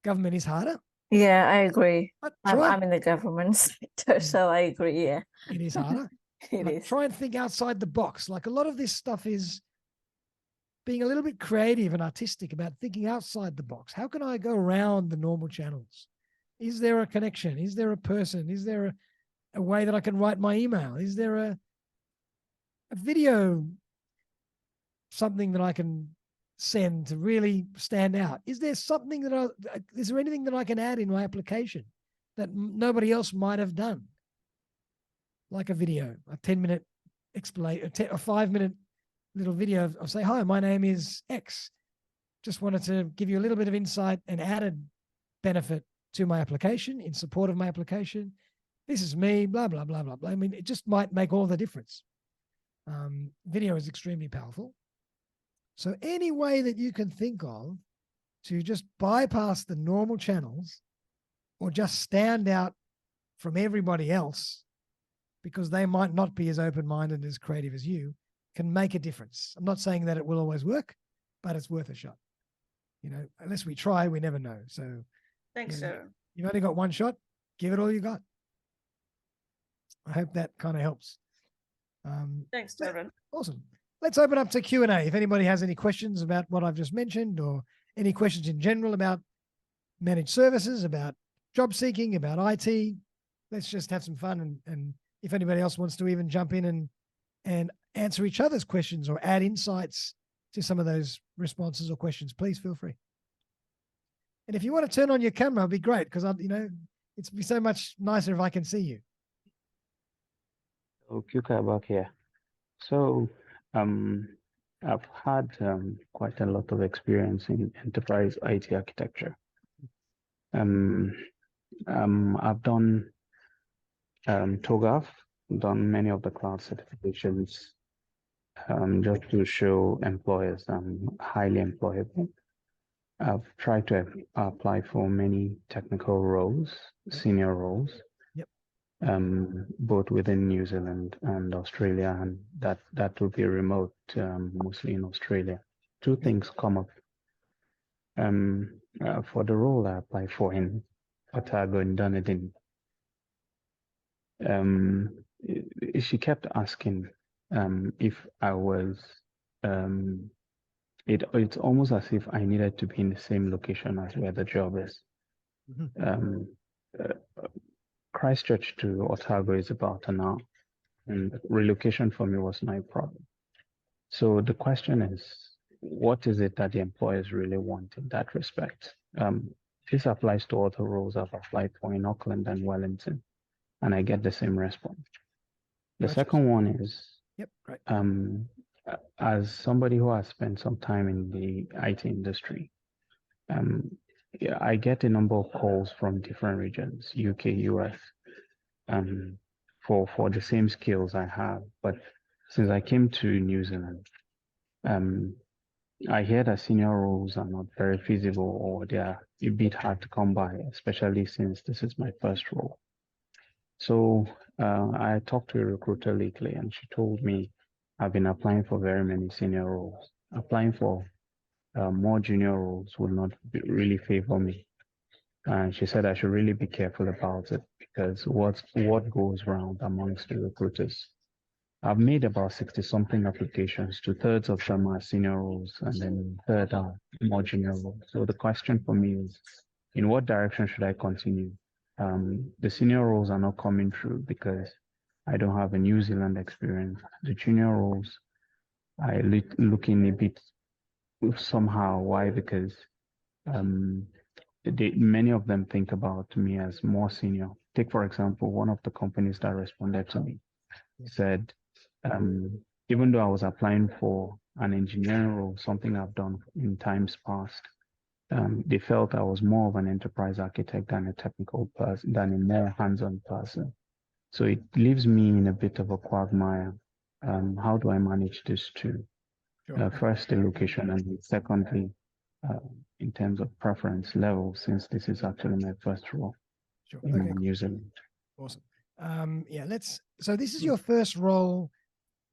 government is harder. Yeah, I agree. Try. I'm in the government sector, so I agree. Yeah, it is harder. it is. Try and think outside the box. A lot of this stuff is being a little bit creative and artistic about thinking outside the box. How can I go around the normal channels? Is there a connection? Is there a person? Is there a way that I can write my email? Is there a video, something that I can send to really stand out? Is there something is there anything that I can add in my application that nobody else might have done? Like a video, a 10-minute a 5-minute little video of say, hi, my name is X. Just wanted to give you a little bit of insight and added benefit to my application, in support of my application. This is me, blah, blah, blah, blah, blah. I mean, it just might make all the difference. Video is extremely powerful. So any way that you can think of to just bypass the normal channels or just stand out from everybody else because they might not be as open-minded, as creative as you, can make a difference. I'm not saying that it will always work, but it's worth a shot. Unless we try, we never know. So Thanks, Darren. You've only got one shot. Give it all you got. I hope that kind of helps. Thanks, Darren. Awesome. Let's open up to Q&A. If anybody has any questions about what I've just mentioned, or any questions in general about managed services, about job seeking, about IT, let's just have some fun. And if anybody else wants to even jump in and answer each other's questions or add insights to some of those responses or questions, please feel free. And if you want to turn on your camera, it'd be great, because it'd be so much nicer if I can see you. So QK back here. So I've had quite a lot of experience in enterprise IT architecture. I've done TOGAF, done many of the cloud certifications, just to show employers I'm highly employable. I've tried to apply for many technical roles, senior roles, both within New Zealand and Australia, and that will be remote, mostly in Australia. Two things come up. For the role I applied for in Otago in Dunedin, she kept asking if I was. It's almost as if I needed to be in the same location as where the job is. Christchurch to Otago is about an hour, and relocation for me was not a problem. So the question is, what is it that the employers really want in that respect? This applies to other roles I've applied for in Auckland and Wellington, and I get the same response. The second one is, as somebody who has spent some time in the IT industry, yeah, I get a number of calls from different regions, UK, US, for the same skills I have. But since I came to New Zealand, I hear that senior roles are not very feasible, or they are a bit hard to come by, especially since this is my first role. So I talked to a recruiter lately, and she told me I've been applying for very many senior roles. Applying for more junior roles would not really favor me. And she said I should really be careful about it, because what goes around amongst the recruiters. I've made about 60-something applications. 2/3 of them are senior roles, and then third are more junior roles. So the question for me is, in what direction should I continue? The senior roles are not coming through because I don't have a New Zealand experience. The junior roles, I looking a bit somehow. Why? Because many of them think about me as more senior. Take, for example, one of the companies that responded to me said, even though I was applying for an engineering role, something I've done in times past, they felt I was more of an enterprise architect than a technical person, than a more hands-on person. So it leaves me in a bit of a quagmire. How do I manage this two? Sure. First, the location, and secondly, in terms of preference level, since this is actually my first role Sure. in Okay, New Zealand. awesome. Yeah, so this is your first role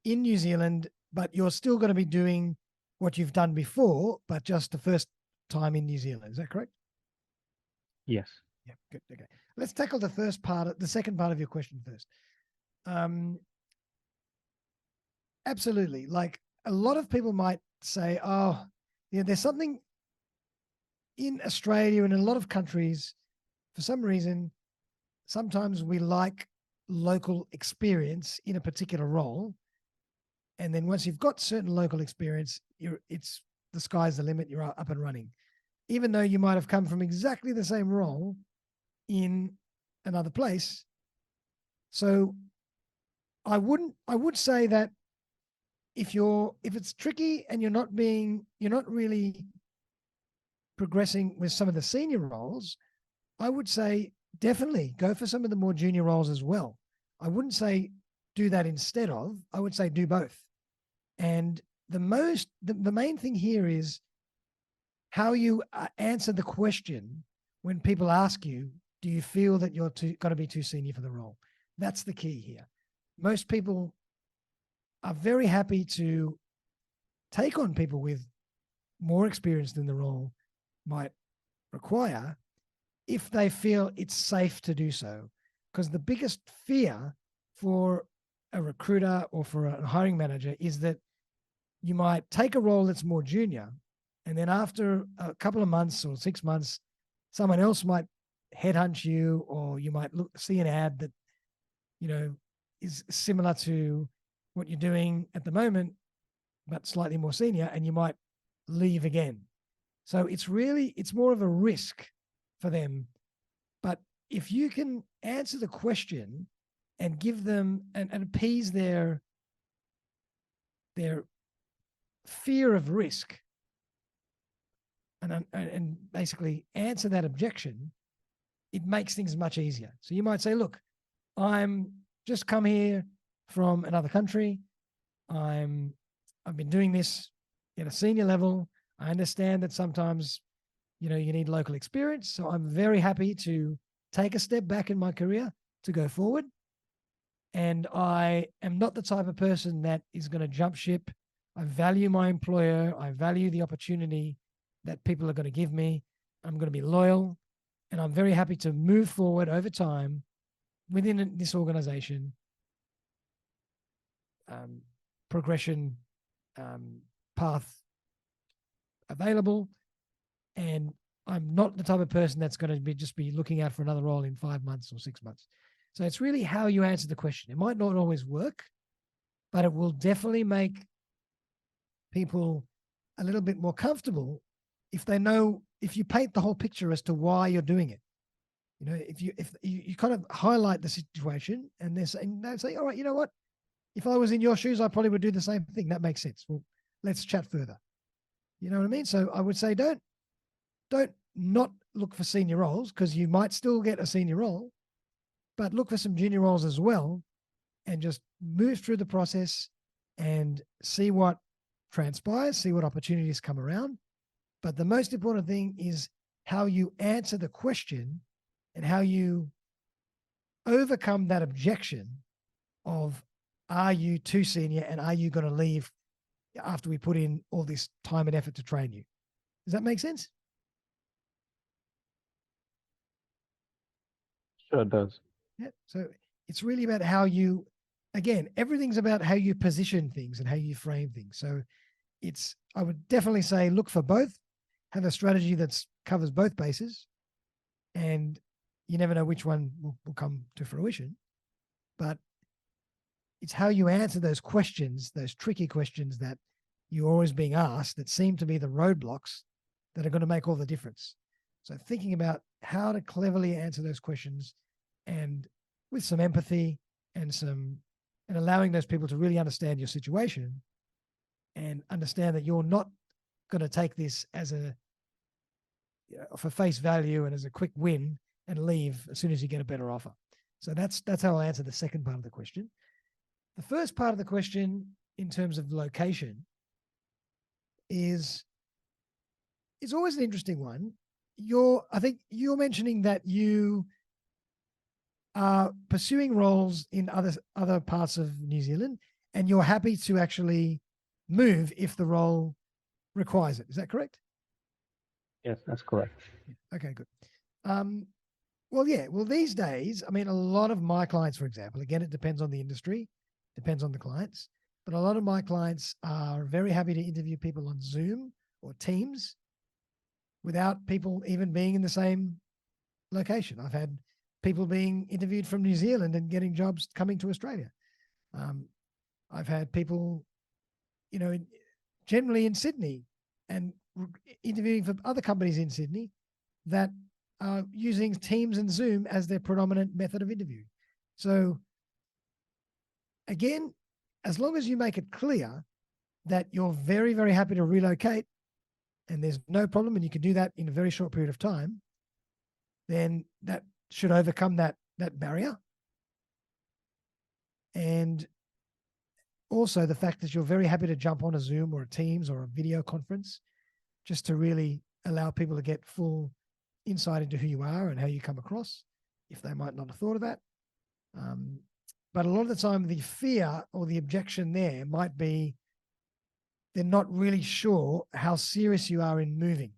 in New Zealand, but you're still going to be doing what you've done before, but just the first time in New Zealand. Is that correct? Yes. Yeah, good. Okay. Let's tackle the second part of your question first. Absolutely. Like, a lot of people might say, oh, yeah, there's something in Australia and in a lot of countries, for some reason, sometimes we like local experience in a particular role. And then once you've got certain local experience, it's the sky's the limit. You're up and running, even though you might have come from exactly the same role in another place. So I would say that if it's tricky and you're not really progressing with some of the senior roles, I would say definitely go for some of the more junior roles as well. I wouldn't say do that instead of, I would say do both. And the main thing here is how you answer the question when people ask you, do you feel that you're going to be too senior for the role? That's the key here. Most people are very happy to take on people with more experience than the role might require if they feel it's safe to do so. Because the biggest fear for a recruiter or for a hiring manager is that you might take a role that's more junior, and then after a couple of months or 6 months, someone else might headhunt you, or you might see an ad that, is similar to what you're doing at the moment, but slightly more senior, and you might leave again. So it's more of a risk for them. But if you can answer the question and give them and appease their fear of risk, and basically answer that objection, it makes things much easier. So you might say, look, I'm just come here from another country. I've been doing this at a senior level. I understand that sometimes, you need local experience. So I'm very happy to take a step back in my career to go forward. And I am not the type of person that is going to jump ship. I value my employer. I value the opportunity that people are going to give me. I'm going to be loyal, and I'm very happy to move forward over time within this organization. Progression path available, and I'm not the type of person that's going to just be looking out for another role in 5 months or 6 months. So it's really how you answer the question. It might not always work, but it will definitely make people a little bit more comfortable if they know, if you paint the whole picture as to why you're doing it. If you kind of highlight the situation, and they say, all right, you know what? If I was in your shoes, I probably would do the same thing. That makes sense. Well, let's chat further. You know what I mean? So I would say don't not look for senior roles, because you might still get a senior role, but look for some junior roles as well, and just move through the process and see what transpires, see what opportunities come around. But the most important thing is how you answer the question and how you overcome that objection of, are you too senior and are you going to leave after we put in all this time and effort to train you? Does that make sense? Sure does. Yeah. So it's really about how you, again, everything's about how you position things and how you frame things. So I would definitely say look for both, have a strategy that covers both bases, and you never know which one will come to fruition. But it's how you answer those questions, those tricky questions that you're always being asked, that seem to be the roadblocks that are going to make all the difference. So thinking about how to cleverly answer those questions, and with some empathy and allowing those people to really understand your situation and understand that you're not going to take this as for face value and as a quick win and leave as soon as you get a better offer. So that's how I'll answer the second part of the question. The first part of the question, in terms of location, is always an interesting one. I think you're mentioning that you are pursuing roles in other parts of New Zealand, and you're happy to actually move if the role requires it. Is that correct? Yes, that's correct. Okay, good. Well, these days, I mean, a lot of my clients, for example, again, it depends on the industry, depends on the clients, but a lot of my clients are very happy to interview people on Zoom or Teams without people even being in the same location. I've had people being interviewed from New Zealand and getting jobs coming to Australia. I've had people, generally in Sydney, and interviewing for other companies in Sydney that are using Teams and Zoom as their predominant method of interview. So again, as long as you make it clear that you're very, very happy to relocate and there's no problem and you can do that in a very short period of time, then that should overcome that barrier. And also the fact that you're very happy to jump on a Zoom or a Teams or a video conference, just to really allow people to get full insight into who you are and how you come across, if they might not have thought of that. But a lot of the time, the fear or the objection there might be they're not really sure how serious you are in moving.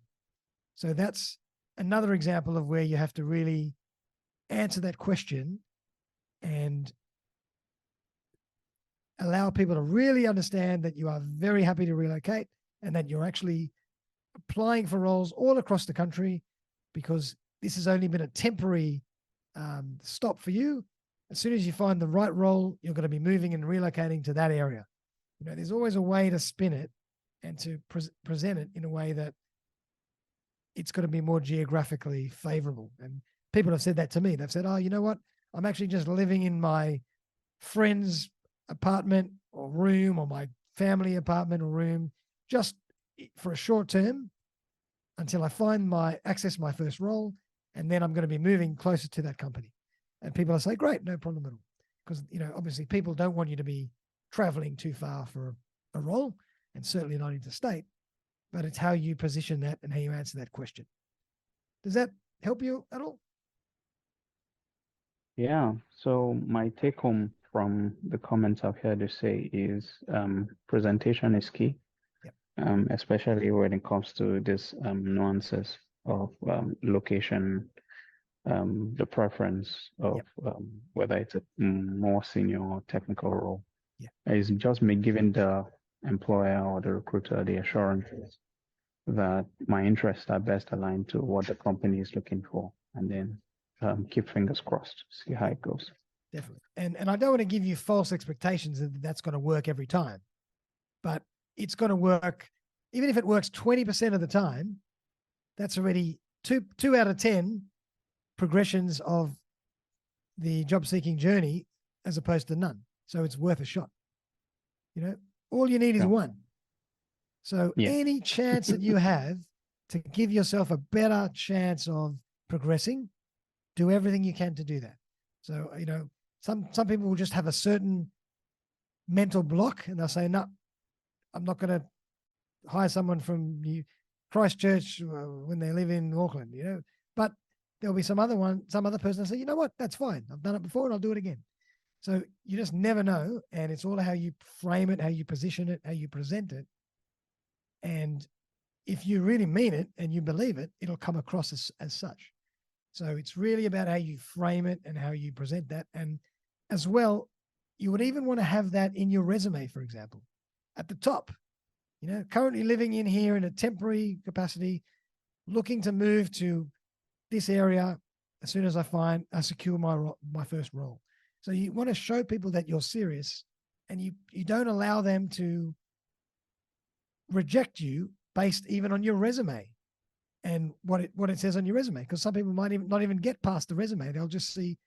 So that's another example of where you have to really answer that question and allow people to really understand that you are very happy to relocate and that you're actually applying for roles all across the country, because this has only been a temporary stop for you. As soon as you find the right role, you're going to be moving and relocating to that area. There's always a way to spin it and to present it in a way that it's going to be more geographically favorable. And people have said that to me. They've said, oh, you know what? I'm actually just living in my friend's apartment or room, or my family apartment or room, just for a short term until I access my first role. And then I'm going to be moving closer to that company. And people will say, great, no problem at all. Because, obviously people don't want you to be traveling too far for a role, and certainly not interstate, but it's how you position that and how you answer that question. Does that help you at all? Yeah. So my take home from the comments I've heard you say is presentation is key, especially when it comes to this nuances of location, the preference of whether it's a more senior or technical role. It's just me giving the employer or the recruiter the assurance that my interests are best aligned to what the company is looking for, and then keep fingers crossed, see how it goes. Definitely. And I don't want to give you false expectations that that's going to work every time, but it's going to work. Even if it works 20% of the time, that's already two out of 10 progressions of the job seeking journey, as opposed to none. So it's worth a shot. All you need is one. So any chance that you have to give yourself a better chance of progressing, do everything you can to do that. So, you know, some people will just have a certain mental block and they'll say, no, I'm not going to hire someone from Christchurch when they live in Auckland, you know, but there'll be some other person that say, you know what, that's fine. I've done it before and I'll do it again. So you just never know. And it's all how you frame it, how you position it, how you present it. And if you really mean it and you believe it, it'll come across as such. So it's really about how you frame it and how you present that. And as well, you would even want to have that in your resume, for example, at the top, you know, currently living in here in a temporary capacity, looking to move to this area as soon as I secure my first role. So you want to show people that you're serious and you don't allow them to reject you based even on your resume and what it says on your resume, because some people might not even get past the resume. They'll just see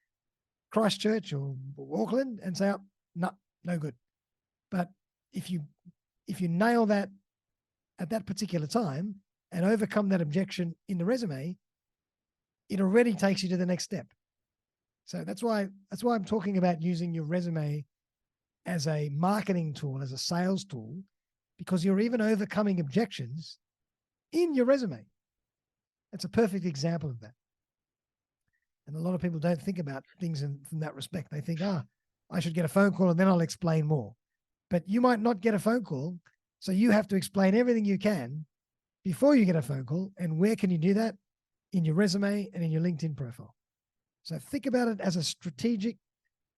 Christchurch or Auckland and say, oh, no good. But if you nail that at that particular time and overcome that objection in the resume, it already takes you to the next step. So that's why I'm talking about using your resume as a marketing tool, as a sales tool, because you're even overcoming objections in your resume. That's a perfect example of that. And a lot of people don't think about things from that respect. They think, I should get a phone call and then I'll explain more. But you might not get a phone call, so you have to explain everything you can before you get a phone call. And where can you do that? In your resume and in your LinkedIn profile. So think about it as a strategic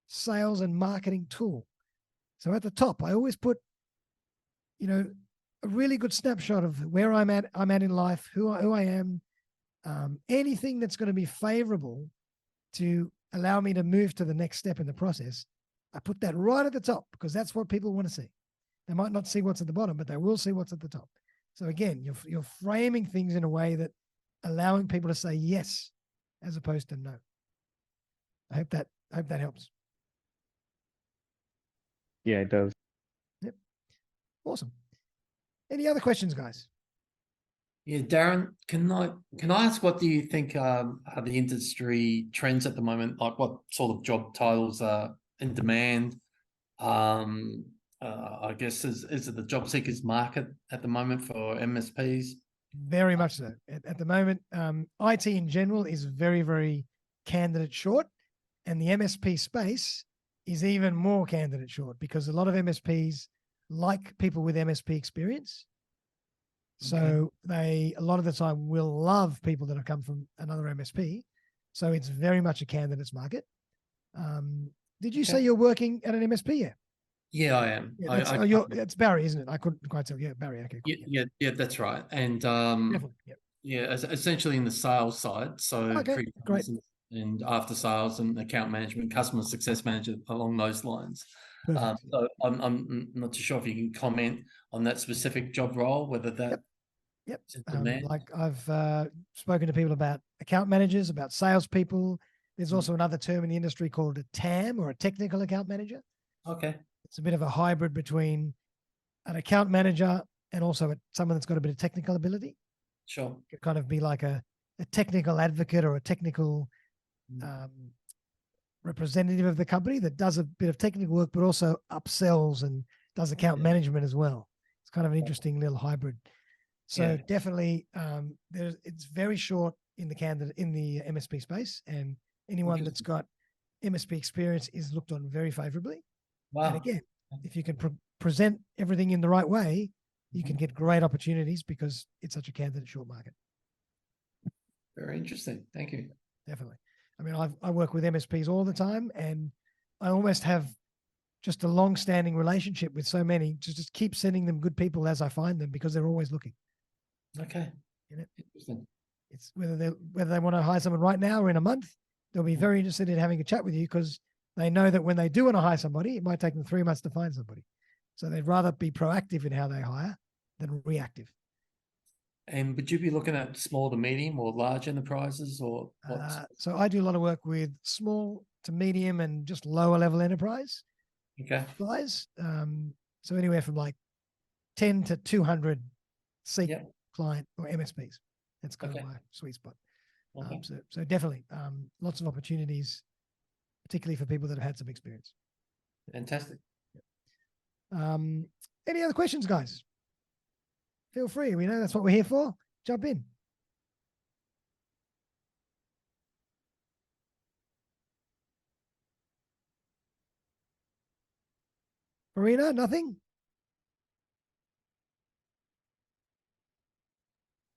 sales and marketing tool. So at the top, I always put, you know, a really good snapshot of where I'm at in life, who I am, anything that's going to be favorable to allow me to move to the next step in the process. I put that right at the top because that's what people want to see. They might not see what's at the bottom, but they will see what's at the top. So again, you're framing things in a way that allowing people to say yes as opposed to no. I hope that helps. Yeah, it does. Yep. Awesome. Any other questions, guys? Yeah, Darren, can I ask, what do you think are the industry trends at the moment? Like, what sort of job titles are in demand? I guess is it the job seekers market at the moment for MSPs? Very much so. At the moment, IT in general is very, very candidate short, and the MSP space is even more candidate short because a lot of MSPs like people with MSP experience. So they, a lot of the time, will love people that have come from another MSP. So it's very much a candidates market. Did you say you're working at an MSP yet? Yeah, I am. Yeah, it's Barry, isn't it? I couldn't quite tell. Yeah, Barry. Okay. Cool. Yeah, that's right. And Definitely. Yep. yeah, essentially in the sales side. So Okay, great. And after sales and account management, customer success manager, along those lines. So I'm not too sure if you can comment on that specific job role, whether that. Yep. Like I've spoken to people about account managers, about salespeople. There's also another term in the industry called a TAM, or a technical account manager. Okay. It's a bit of a hybrid between an account manager and also someone that's got a bit of technical ability. Sure. It could kind of be like a technical advocate or a technical representative of the company that does a bit of technical work, but also upsells and does account management as well. It's kind of an interesting little hybrid. So definitely, it's very short in the MSP space, and anyone that's got MSP experience is looked on very favorably. Wow. And again, if you can present everything in the right way, you can get great opportunities because it's such a candidate short market. Very interesting. Thank you. Definitely. I mean, I work with MSPs all the time, and I almost have just a long-standing relationship with so many. Just keep sending them good people as I find them because they're always looking. Okay. Interesting. It's whether they want to hire someone right now or in a month, they'll be very interested in having a chat with you because they know that when they do want to hire somebody, it might take them 3 months to find somebody. So they'd rather be proactive in how they hire than reactive. And would you be looking at small to medium or large enterprises, or what? So I do a lot of work with small to medium and just lower level enterprise. Okay. Guys. So anywhere from like 10 to 200 seat client or MSPs. That's kind Okay. of my sweet spot. Okay. So definitely lots of opportunities, particularly for people that have had some experience. Fantastic. Any other questions, guys? Feel free. We know that's what we're here for. Jump in. Marina, nothing?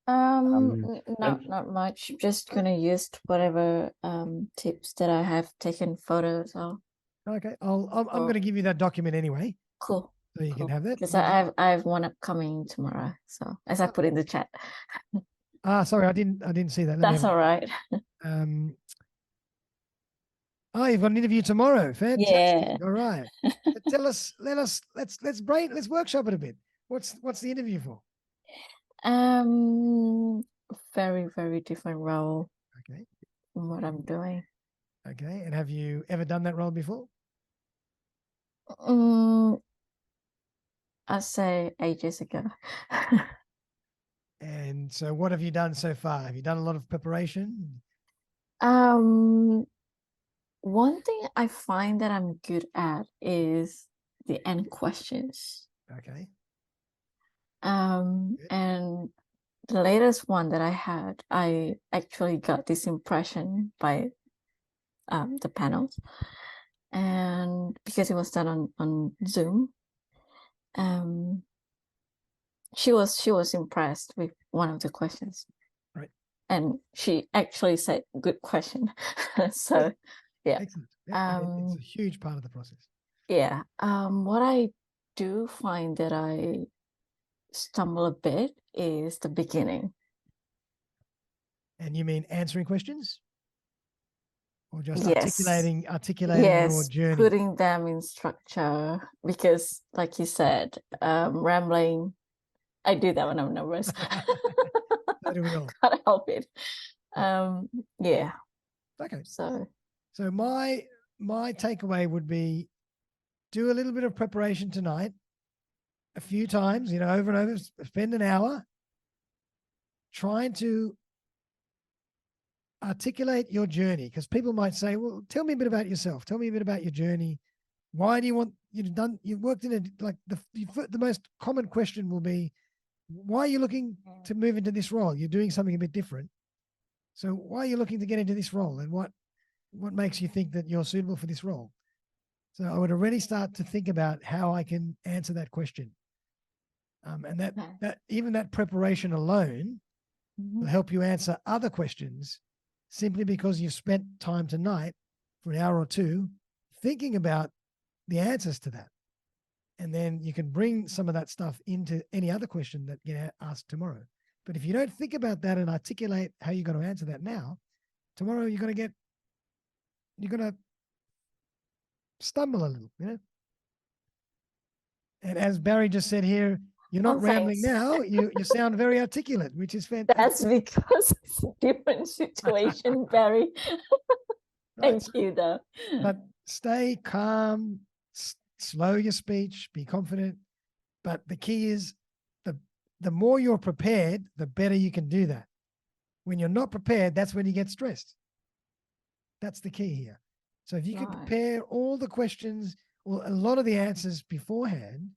Not much. Just gonna use whatever tips that I have taken photos of. Okay, I'm going to give you that document anyway, Cool. so you can have that. Because I have one upcoming tomorrow. So as I put in the chat. Sorry, I didn't see that. Let me That's have a- all right. You've got an interview tomorrow. Fantastic. Yeah. All right. Let's workshop it a bit. What's the interview for? Very, very different role Okay. from what I'm doing. Okay. And have you ever done that role before? I'd say ages ago. And so what have you done so far? Have you done a lot of preparation? One thing I find that I'm good at is the end questions. Okay. And the latest one that I had, I actually got this impression by the panels, and because it was done on Zoom, she was impressed with one of the questions, right? And she actually said, "Good question." So, yeah, excellent. Yeah, it's a huge part of the process. Yeah. What I do find that I stumble a bit is the beginning. And you mean answering questions? Or just Yes. articulating Yes, your journey? putting them in structure, because like you said, rambling, I do that when I'm nervous. So do we all. Can't help it. Yeah. Okay. So my takeaway would be do a little bit of preparation tonight, a few times, over and over, spend an hour trying to articulate your journey, because people might say, well, tell me a bit about yourself. Tell me a bit about your journey. Why do you want, you've worked in the most common question will be, why are you looking to move into this role? You're doing something a bit different. So why are you looking to get into this role? And what makes you think that you're suitable for this role? So I would already start to think about how I can answer that question. And that even that preparation alone will help you answer other questions, simply because you've spent time tonight for an hour or two thinking about the answers to that. And then you can bring some of that stuff into any other question that you ask tomorrow. But if you don't think about that and articulate how you're going to answer that now, tomorrow you're going to stumble a little, And as Barry just said here, you're not rambling now. You sound very articulate, which is fantastic. that's because it's a different situation, Barry. Right. Thank you, though. But stay calm, slow your speech, be confident. But the key is the more you're prepared, the better you can do that. When you're not prepared, that's when you get stressed. That's the key here. So if you can prepare all the questions or a lot of the answers beforehand,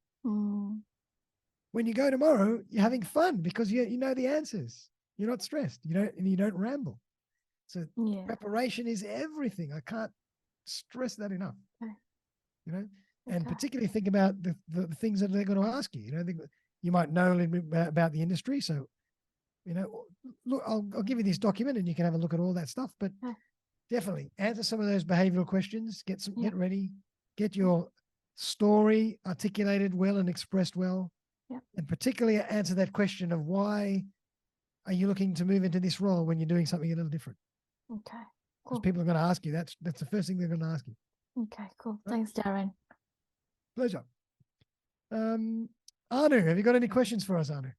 when you go tomorrow, you're having fun because you know the answers. You're not stressed. You don't ramble. So preparation is everything. I can't stress that enough. And particularly think about the things that they're going to ask you. You might know a little bit about the industry. So, look, I'll give you this document and you can have a look at all that stuff. But definitely answer some of those behavioral questions. Get ready. Get your story articulated well and expressed well. And particularly answer that question of why are you looking to move into this role when you're doing something a little different? Okay. Because people are going to ask you. That's the first thing they're going to ask you. Okay, cool. Thanks, Darren. Pleasure. Anu, have you got any questions for us, Anu?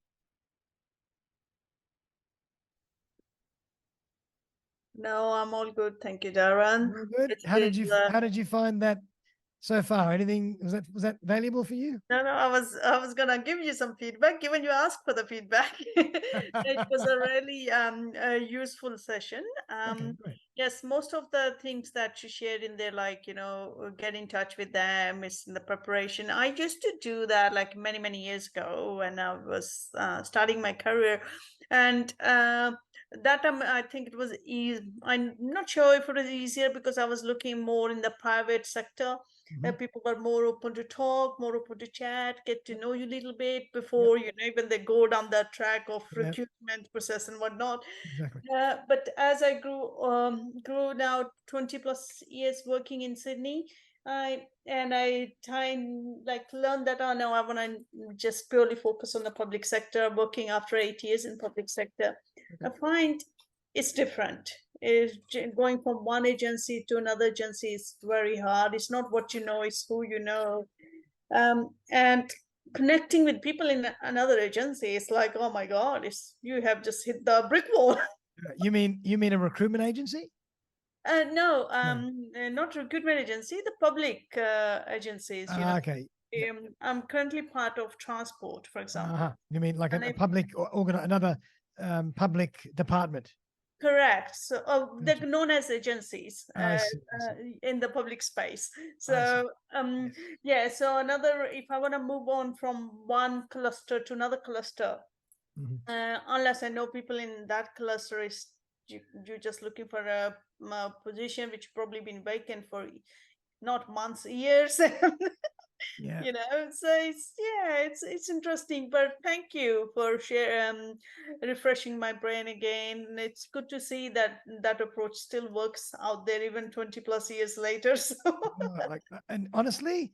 No, I'm all good. Thank you, Darren. All good. It's How did you find that so far? Anything was that valuable for you? No, I was gonna give you some feedback, given you asked for the feedback. It was a really a useful session. Okay, great. Yes, most of the things that you shared in there, like, get in touch with them, is in the preparation. I used to do that like many, many years ago when I was starting my career. And that time I think it was easy. I'm not sure if it was easier because I was looking more in the private sector. Mhm. People are more open to talk, more open to chat, get to know you a little bit before, even they go down that track of Yep. recruitment process and whatnot. Exactly. But as I grew now 20 plus years working in Sydney, I learned that, oh no, I want to just purely focus on the public sector. Working after 8 years in public sector, Okay. I find it's different. Is going from one agency to another agency is very hard. It's not what you know, it's who you know. And connecting with people in another agency is like, oh my God, you have just hit the brick wall. You mean a recruitment agency? No, not recruitment agency, the public agencies, Okay. I'm currently part of transport, for example. Uh-huh. You mean like And a public another public department? Correct. So they're Gotcha. known as agencies I see. in the public space. I So Yes. yeah, so if I want to move on from one cluster to another cluster, Mhm. unless I know people in that cluster, you're just looking for a position which probably been vacant for not months, years. Yeah. So it's interesting. But thank you for refreshing my brain again. It's good to see that approach still works out there even 20 plus years later. So And honestly,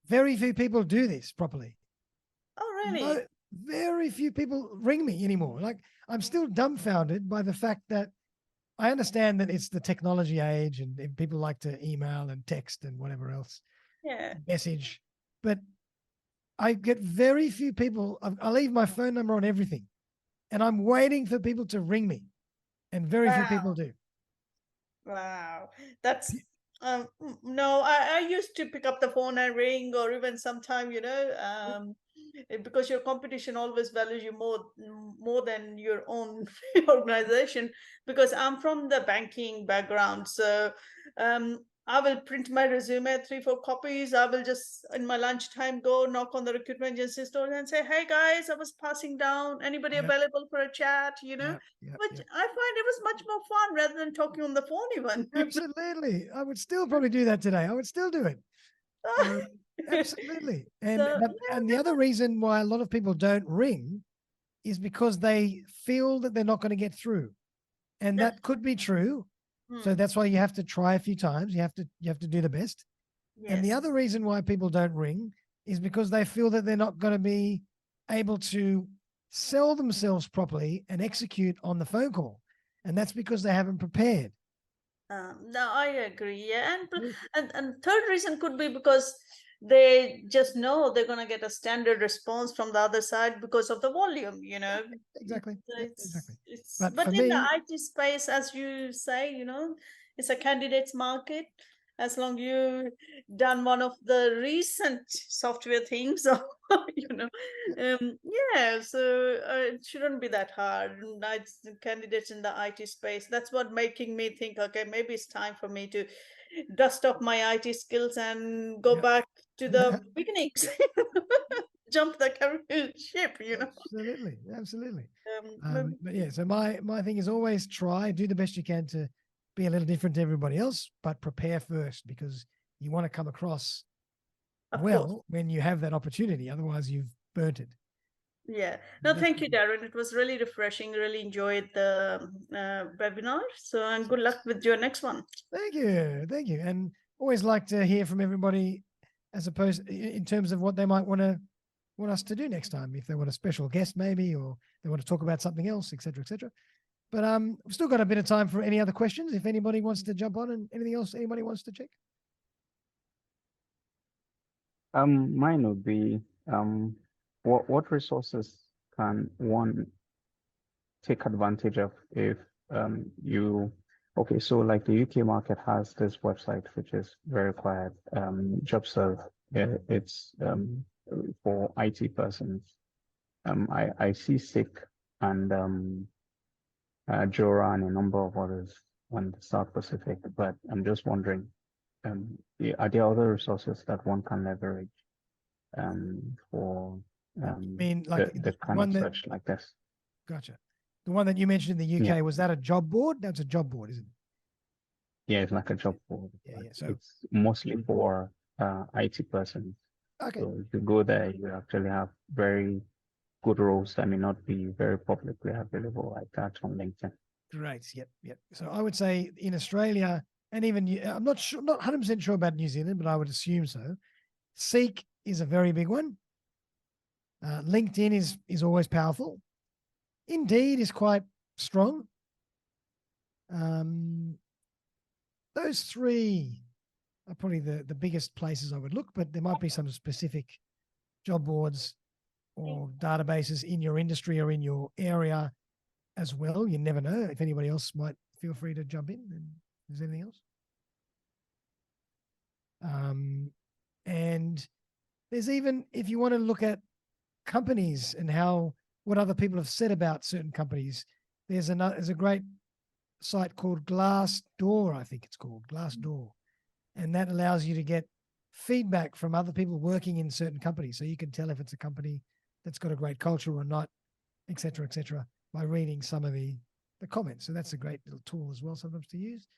very few people do this properly. oh really? Very few people ring me anymore. Like, I'm still dumbfounded by the fact that I understand that it's the technology age and people like to email and text and whatever else, Yeah. message, but I get very few people. I leave my phone number on everything, and I'm waiting for people to ring me, and very few people do. Wow, that's no. I used to pick up the phone and ring, or even sometime, because your competition always values you more than your own organization. Because I'm from the banking background, so I will print my resume 3-4 copies. I will just in my lunchtime go knock on the recruitment agency door and say, "Hey guys, I was passing down. Anybody Yep. available for a chat?" Yep. But I find it was much more fun rather than talking on the phone even. Absolutely. I would still probably do that today. I would still do it. Absolutely. And So, and the other reason why a lot of people don't ring is because they feel that they're not going to get through. And that could be true. So that's why you have to try a few times. You have to do the best. And the yes. other reason why people don't ring is because they feel that they're not going to be able to sell themselves properly and execute on the phone call. And that's because they haven't prepared. No, I agree. Yeah, and third reason could be because they just know they're gonna get a standard response from the other side because of the volume. Exactly. Exactly. But But for in the me, IT space, as you say, it's a candidates market. As long you done one of the recent software things, or so it shouldn't be that hard. Candidates in the IT space, that's what making me think, okay, maybe it's time for me to dust off my IT skills and go Yep. back to the beginnings. Jump the career ship. Absolutely. Maybe- But yeah, so my thing is always do the best you can to be a little different to everybody else, but prepare first because you want to come across Of well course. when you have that opportunity. Otherwise, you've burnt it. Yeah. No, thank you, Darren. It was really refreshing. Really enjoyed the webinar. So, and good luck with your next one. Thank you, and always like to hear from everybody, as opposed in terms of what they might want us to do next time. If they want a special guest, maybe, or they want to talk about something else, etc., etc. But we've still got a bit of time for any other questions. If anybody wants to jump on, and anything else anybody wants to check. Mine would be what resources can one take advantage of if you Okay, so like the UK market has this website which is very quiet, JobServe. It's for IT persons. I see Sick and Jora and a number of others on the South Pacific, but I'm just wondering, are there other resources that one can leverage for I mean, like the kind one of that, search like this? gotcha. The one that you mentioned in the UK, Yeah. was that a job board? That's a job board, isn't it? Yeah, it's like a job board. Yeah, but yeah. So it's mostly for IT persons. okay, So if you go there, you actually have very good roles that may not be very publicly available like that on LinkedIn. great. Yep, yep. So I would say in Australia, and even I'm not sure, not 100% sure about New Zealand, but I would assume so. Seek is a very big one. LinkedIn is always powerful. Indeed is quite strong. Those three are probably the biggest places I would look, but there might be some specific job boards or databases in your industry or in your area as well. You never know. If anybody else might, feel free to jump in. And if there's anything else. And there's even, if you want to look at companies and what other people have said about certain companies, there's a great site called Glassdoor, I think it's called Glassdoor, and that allows you to get feedback from other people working in certain companies, so you can tell if it's a company that's got a great culture or not, etc., by reading some of the comments. So that's a great little tool as well sometimes to use.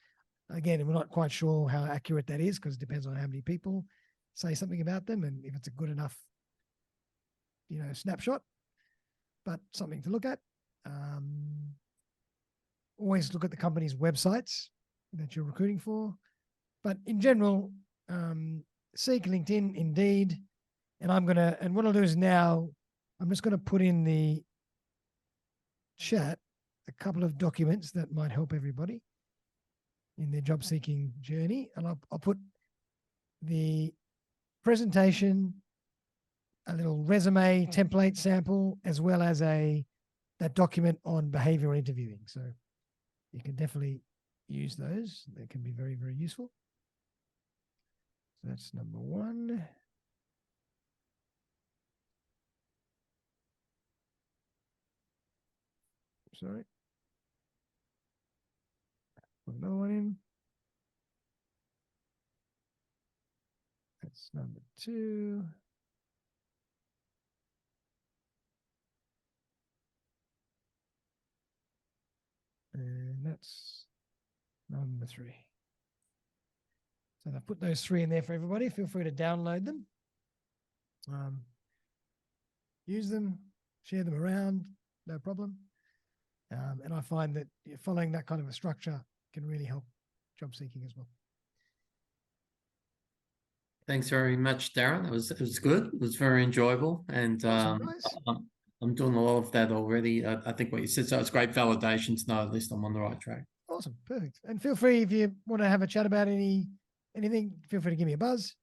Again, we're not quite sure how accurate that is because it depends on how many people say something about them and if it's a good enough, snapshot, but something to look at. Always look at the company's websites that you're recruiting for. But in general, Seek, LinkedIn, Indeed, and what I'll do is now, I'm just going to put in the chat a couple of documents that might help everybody in their job seeking journey. And I'll put the presentation, a little resume template sample, as well as that document on behavioral interviewing. So you can definitely use those. They can be very, very useful. So that's number one. Sorry. Put another one in. That's number two. And that's number three. So I've put those three in there for everybody. Feel free to download them. Use them, share them around, no problem. And I find that following that kind of a structure can really help job seeking as well. Thanks very much, Darren. It was good. It was very enjoyable, and Awesome, guys. I'm doing a lot of that already. I think what you said, so it's great validation to know at least I'm on the right track. Awesome, perfect. And feel free, if you want to have a chat about anything, feel free to give me a buzz.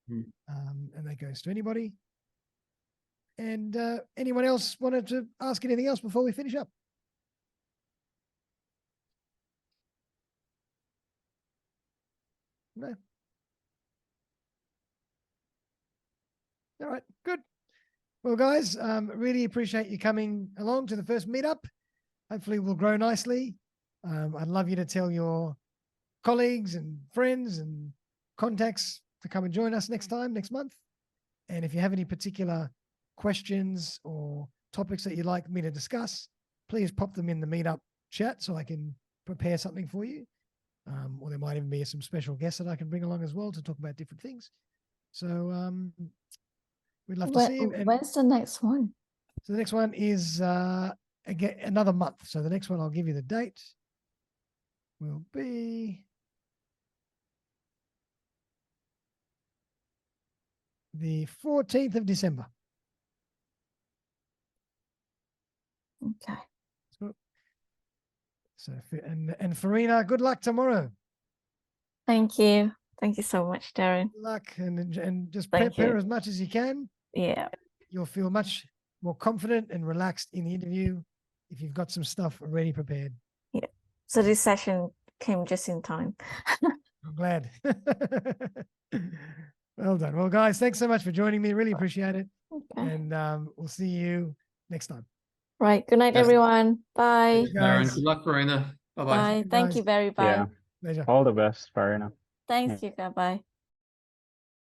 And that goes to anybody. And anyone else wanted to ask anything else before we finish up? No. All right, good. Well, guys, really appreciate you coming along to the first meetup. Hopefully we'll grow nicely. I'd love you to tell your colleagues and friends and contacts to come and join us next month. And if you have any particular questions or topics that you'd like me to discuss, please pop them in the meetup chat so I can prepare something for you. Or there might even be some special guests that I can bring along as well to talk about different things. So we'd love to see you. And when's the next one? so the next one is again another month. So the next one, I'll give you the date, will be the 14th of December. Okay. So and Farina, good luck tomorrow. Thank you. Thank you so much, Darren. Good luck and just Thank prepare you. as much as you can. Yeah. You'll feel much more confident and relaxed in the interview if you've got some stuff already prepared. Yeah. So this session came just in time. I'm glad. Well done. Well, guys, thanks so much for joining me. Really appreciate it. Okay. And we'll see you next time. Right. Good night, Yes. everyone. Bye. Thanks, Darren. guys. Good luck, Verena. Bye bye. Bye. Thank you guys. very much. Yeah. Pleasure. All the best, Farina. Thanks, Yuka. Bye.